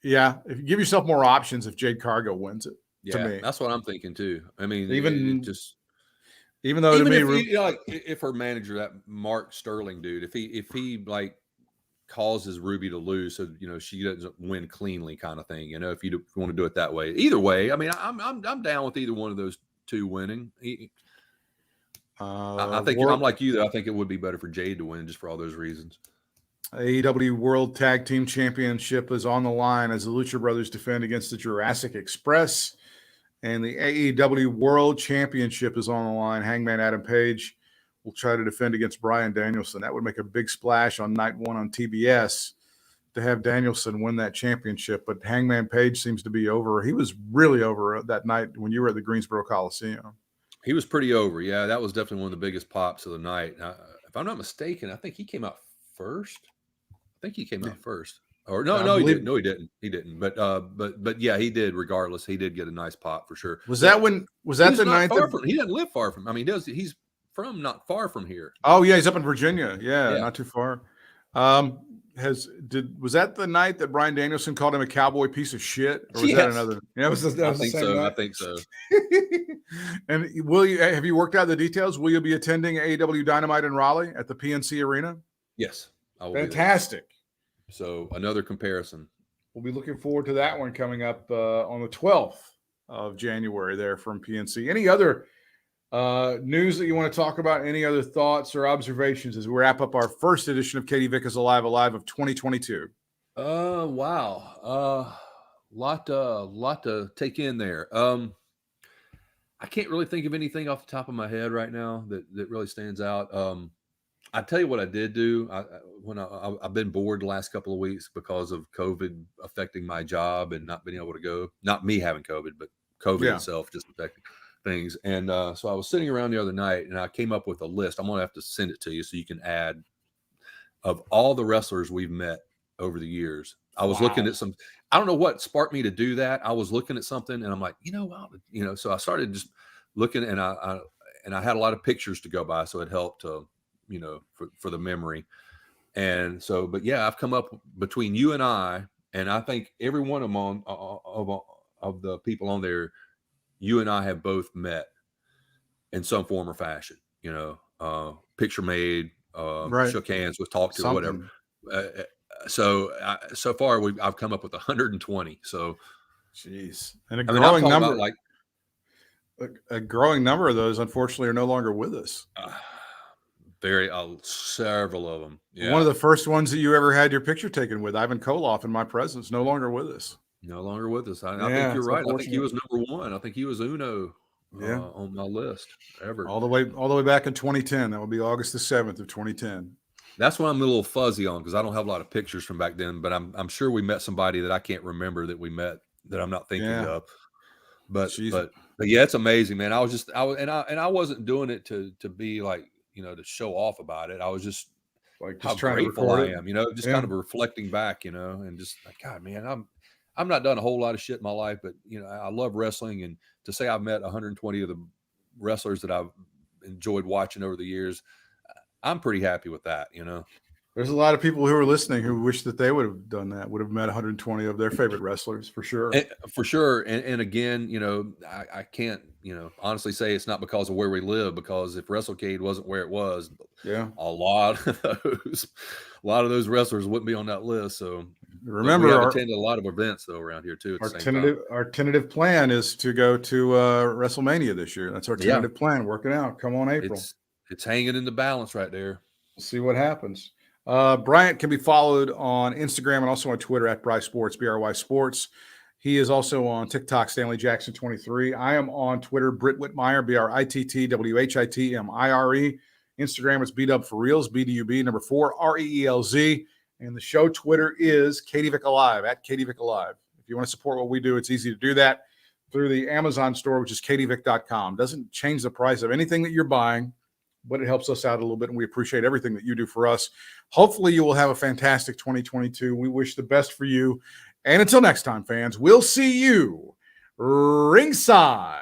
give yourself more options if Jade Cargill wins it. Yeah, to me. That's what I'm thinking too. I mean, even if her manager, that Mark Sterling dude, if he like causes Ruby to lose, so she doesn't win cleanly, kind of thing. If you want to do it that way, either way. I mean, I'm down with either one of those two winning. I think I'm like you, though. I think it would be better for Jade to win, just for all those reasons. AEW World Tag Team Championship is on the line as the Lucha Brothers defend against the Jurassic Express. And the AEW World Championship is on the line. Hangman Adam Page will try to defend against Bryan Danielson. That would make a big splash on night one on TBS to have Danielson win that championship. But Hangman Page seems to be over. He was really over that night when you were at the Greensboro Coliseum. He was pretty over. Yeah, that was definitely one of the biggest pops of the night. If I'm not mistaken, I think he came out first. I think he came out first. Or no, he didn't. No, he didn't. He didn't. But yeah, he did. Regardless, he did get a nice pop for sure. Was that the night that he didn't live far from? I mean, he's from not far from here. Oh yeah, he's up in Virginia. Yeah. Not too far. Was that the night that Bryan Danielson called him a cowboy piece of shit? Or was that another? Yeah, I think so. And have you worked out the details? Will you be attending AEW Dynamite in Raleigh at the PNC Arena? Yes. I will. Fantastic. So another comparison. We'll be looking forward to that one coming up on the 12th of January there from PNC. Any other news that you want to talk about? Any other thoughts or observations as we wrap up our first edition of Katie Vick is Alive of 2022? Wow. Lot to take in there. I can't really think of anything off the top of my head right now that really stands out. I tell you what I did do. I've been bored the last couple of weeks because of COVID affecting my job and not being able to go. Not me having COVID, but COVID itself just affecting things. And so I was sitting around the other night and I came up with a list. I'm going to have to send it to you so you can add of all the wrestlers we've met over the years. I was looking at some, I don't know what sparked me to do that. I was looking at something and I'm like, so I started just looking and I had a lot of pictures to go by. So it helped to, for the memory. And so, but yeah, I've come up between you and I think every one of the people on there, you and I have both met in some form or fashion, picture made, shook hands with, talked to, or whatever. So far I've come up with 120. So, jeez, and a growing number, a growing number of those, unfortunately, are no longer with us. Several of them. Yeah. One of the first ones that you ever had your picture taken with, Ivan Koloff, in my presence, no longer with us. No longer with us. I think you're right. I think he was number one. I think he was Uno on my list ever. All the way back in 2010. That would be August the 7th of 2010. That's what I'm a little fuzzy on because I don't have a lot of pictures from back then, but I'm sure we met somebody that I can't remember that we met that I'm not thinking of. But yeah, it's amazing, man. I wasn't doing it to be like, to show off about it. I was just like how grateful I am, just kind of reflecting back, and just like, God, man, I'm not done a whole lot of shit in my life, but I love wrestling, and to say I've met 120 of the wrestlers that I've enjoyed watching over the years, I'm pretty happy with that. There's a lot of people who are listening who wish that they would have done that, would have met 120 of their favorite wrestlers for sure. And again, I can't, honestly say it's not because of where we live, because if WrestleCade wasn't where it was, a lot of those wrestlers wouldn't be on that list. So remember, we have attended a lot of events though around here too. Our tentative plan is to go to WrestleMania this year. That's our tentative plan. Working out. Come on, April. It's hanging in the balance right there. We'll see what happens. Bryant can be followed on Instagram and also on Twitter at Bry Sports, BRY Sports. He is also on TikTok, Stanley Jackson 23. I am on Twitter, Britt Whitmire, BRITTWHITMIRE. Instagram is BDub for Reals, BDUB number 4 REELZ. And the show Twitter is Katie Vick Alive, at Katie Vick Alive. If you want to support what we do, it's easy to do that through the Amazon store, which is katievick.com. Doesn't change the price of anything that you're buying, but it helps us out a little bit, and we appreciate everything that you do for us. Hopefully you will have a fantastic 2022. We wish the best for you. And until next time, fans, we'll see you ringside.